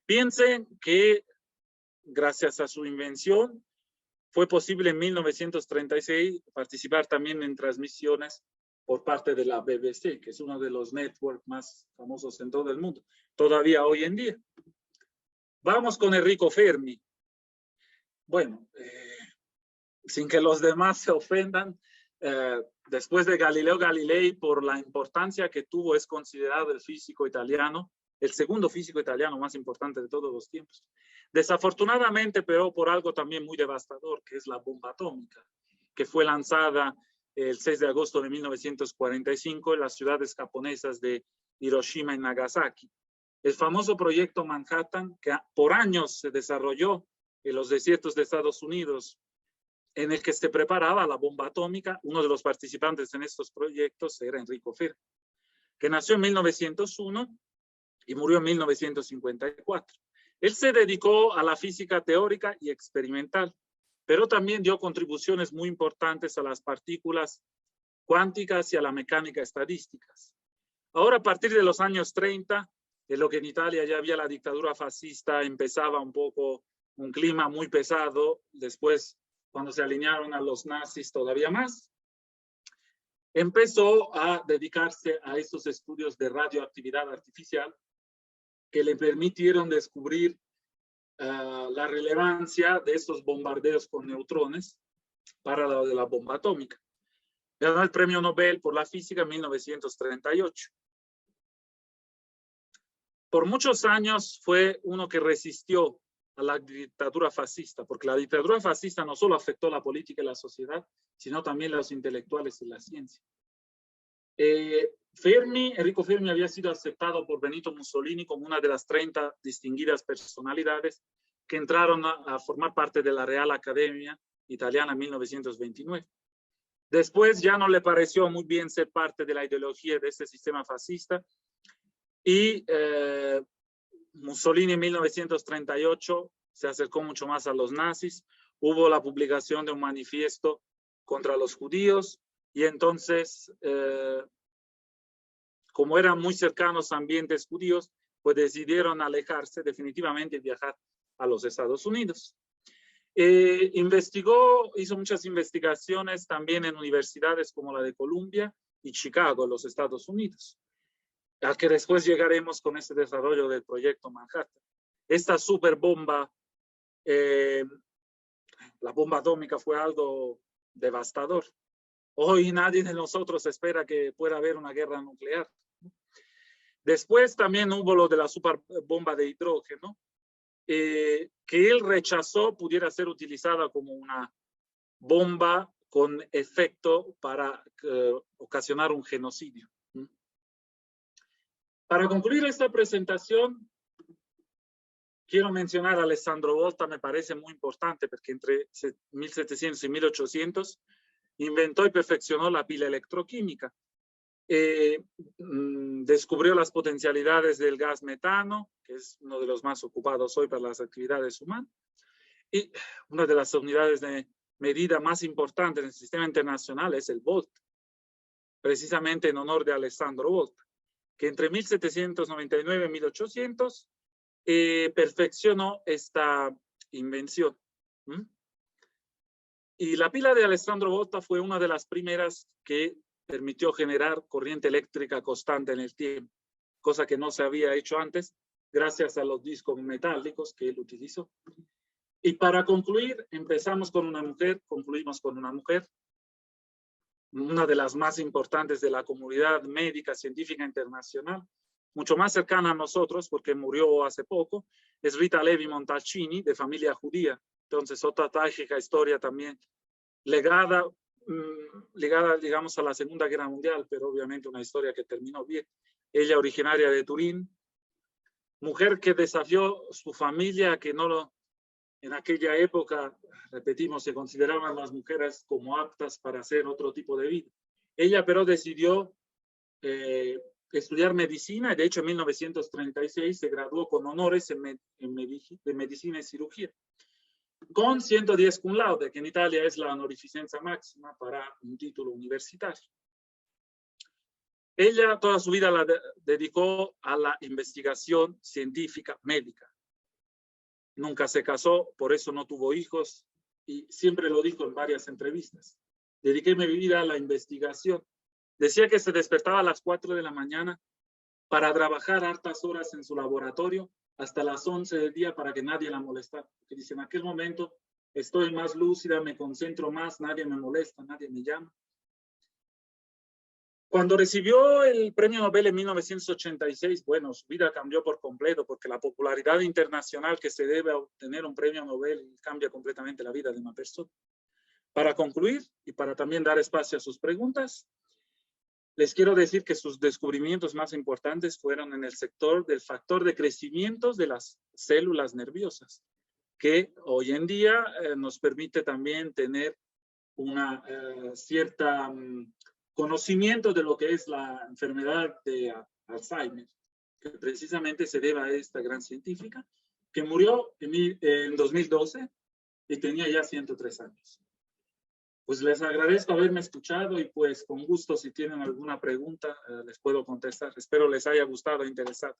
Piensen que gracias a su invención fue posible en 1936 participar también en transmisiones por parte de la BBC, que es uno de los networks más famosos en todo el mundo, todavía hoy en día. Vamos con Enrico Fermi. Bueno, sin que los demás se ofendan, después de Galileo Galilei, por la importancia que tuvo, es considerado el físico italiano, el segundo físico italiano más importante de todos los tiempos. Desafortunadamente, pero por algo también muy devastador, que es la bomba atómica, que fue lanzada el 6 de agosto de 1945 en las ciudades japonesas de Hiroshima y Nagasaki. El famoso proyecto Manhattan, que por años se desarrolló en los desiertos de Estados Unidos, en el que se preparaba la bomba atómica. Uno de los participantes en estos proyectos era Enrico Fermi, que nació en 1901 y murió en 1954. Él se dedicó a la física teórica y experimental, pero también dio contribuciones muy importantes a las partículas cuánticas y a la mecánica estadística. Ahora, a partir de los años 30, de lo que en Italia ya había la dictadura fascista, empezaba un poco un clima muy pesado. Después, cuando se alinearon a los nazis todavía más, empezó a dedicarse a estos estudios de radioactividad artificial que le permitieron descubrir la relevancia de estos bombardeos con neutrones para la bomba atómica. Ganó el premio Nobel por la física en 1938. Por muchos años fue uno que resistió a la dictadura fascista, porque la dictadura fascista no solo afectó la política y la sociedad, sino también a los intelectuales y la ciencia. Enrico Fermi había sido aceptado por Benito Mussolini como una de las 30 distinguidas personalidades que entraron a formar parte de la Real Academia Italiana en 1929. Después ya no le pareció muy bien ser parte de la ideología de este sistema fascista y Mussolini en 1938 se acercó mucho más a los nazis. Hubo la publicación de un manifiesto contra los judíos y entonces, como eran muy cercanos a ambientes judíos, pues decidieron alejarse definitivamente y viajar a los Estados Unidos. Hizo muchas investigaciones también en universidades como la de Columbia y Chicago, en los Estados Unidos, a que después llegaremos con este desarrollo del proyecto Manhattan. Esta superbomba, la bomba atómica, fue algo devastador. Hoy nadie de nosotros espera que pueda haber una guerra nuclear. Después también hubo lo de la superbomba de hidrógeno, que él rechazó pudiera ser utilizada como una bomba con efecto para ocasionar un genocidio. Para concluir esta presentación, quiero mencionar a Alessandro Volta. Me parece muy importante porque entre 1700 y 1800 inventó y perfeccionó la pila electroquímica. Descubrió las potencialidades del gas metano, que es uno de los más ocupados hoy para las actividades humanas, y una de las unidades de medida más importantes en el sistema internacional es el volt, precisamente en honor de Alessandro Volta, que entre 1799 y 1800 perfeccionó esta invención. Y la pila de Alessandro Volta fue una de las primeras que permitió generar corriente eléctrica constante en el tiempo. cosa que no se había hecho antes, gracias a los discos metálicos que él utilizó. Y para concluir, empezamos con una mujer, concluimos con una mujer, una de las más importantes de la comunidad médica científica internacional, mucho más cercana a nosotros porque murió hace poco, es Rita Levi Montalcini, de familia judía. Entonces, otra trágica historia también ligada, digamos, a la Segunda Guerra Mundial, pero obviamente una historia que terminó bien. Ella originaria de Turín, mujer que desafió su familia, que no lo, en aquella época, repetimos, se consideraban las mujeres como aptas para hacer otro tipo de vida. Ella, pero, decidió estudiar medicina, y de hecho en 1936 se graduó con honores de medicina y cirugía, con 110 cum laude, que en Italia es la honorificencia máxima para un título universitario. Ella toda su vida la dedicó a la investigación científica médica. Nunca se casó, por eso no tuvo hijos, y siempre lo dijo en varias entrevistas. Dediqué mi vida a la investigación. Decía que se despertaba a las 4 de la mañana para trabajar hartas horas en su laboratorio hasta las 11 del día para que nadie la molestara. Porque dice, en aquel momento estoy más lúcida, me concentro más, nadie me molesta, nadie me llama. Cuando recibió el premio Nobel en 1986, bueno, su vida cambió por completo porque la popularidad internacional que se debe a obtener un premio Nobel cambia completamente la vida de una persona. Para concluir y para también dar espacio a sus preguntas, les quiero decir que sus descubrimientos más importantes fueron en el sector del factor de crecimiento de las células nerviosas, que hoy en día nos permite también tener una cierta conocimiento de lo que es la enfermedad de Alzheimer, que precisamente se debe a esta gran científica, que murió en 2012 y tenía ya 103 años. Pues les agradezco haberme escuchado y pues con gusto si tienen alguna pregunta les puedo contestar. Espero les haya gustado e interesado.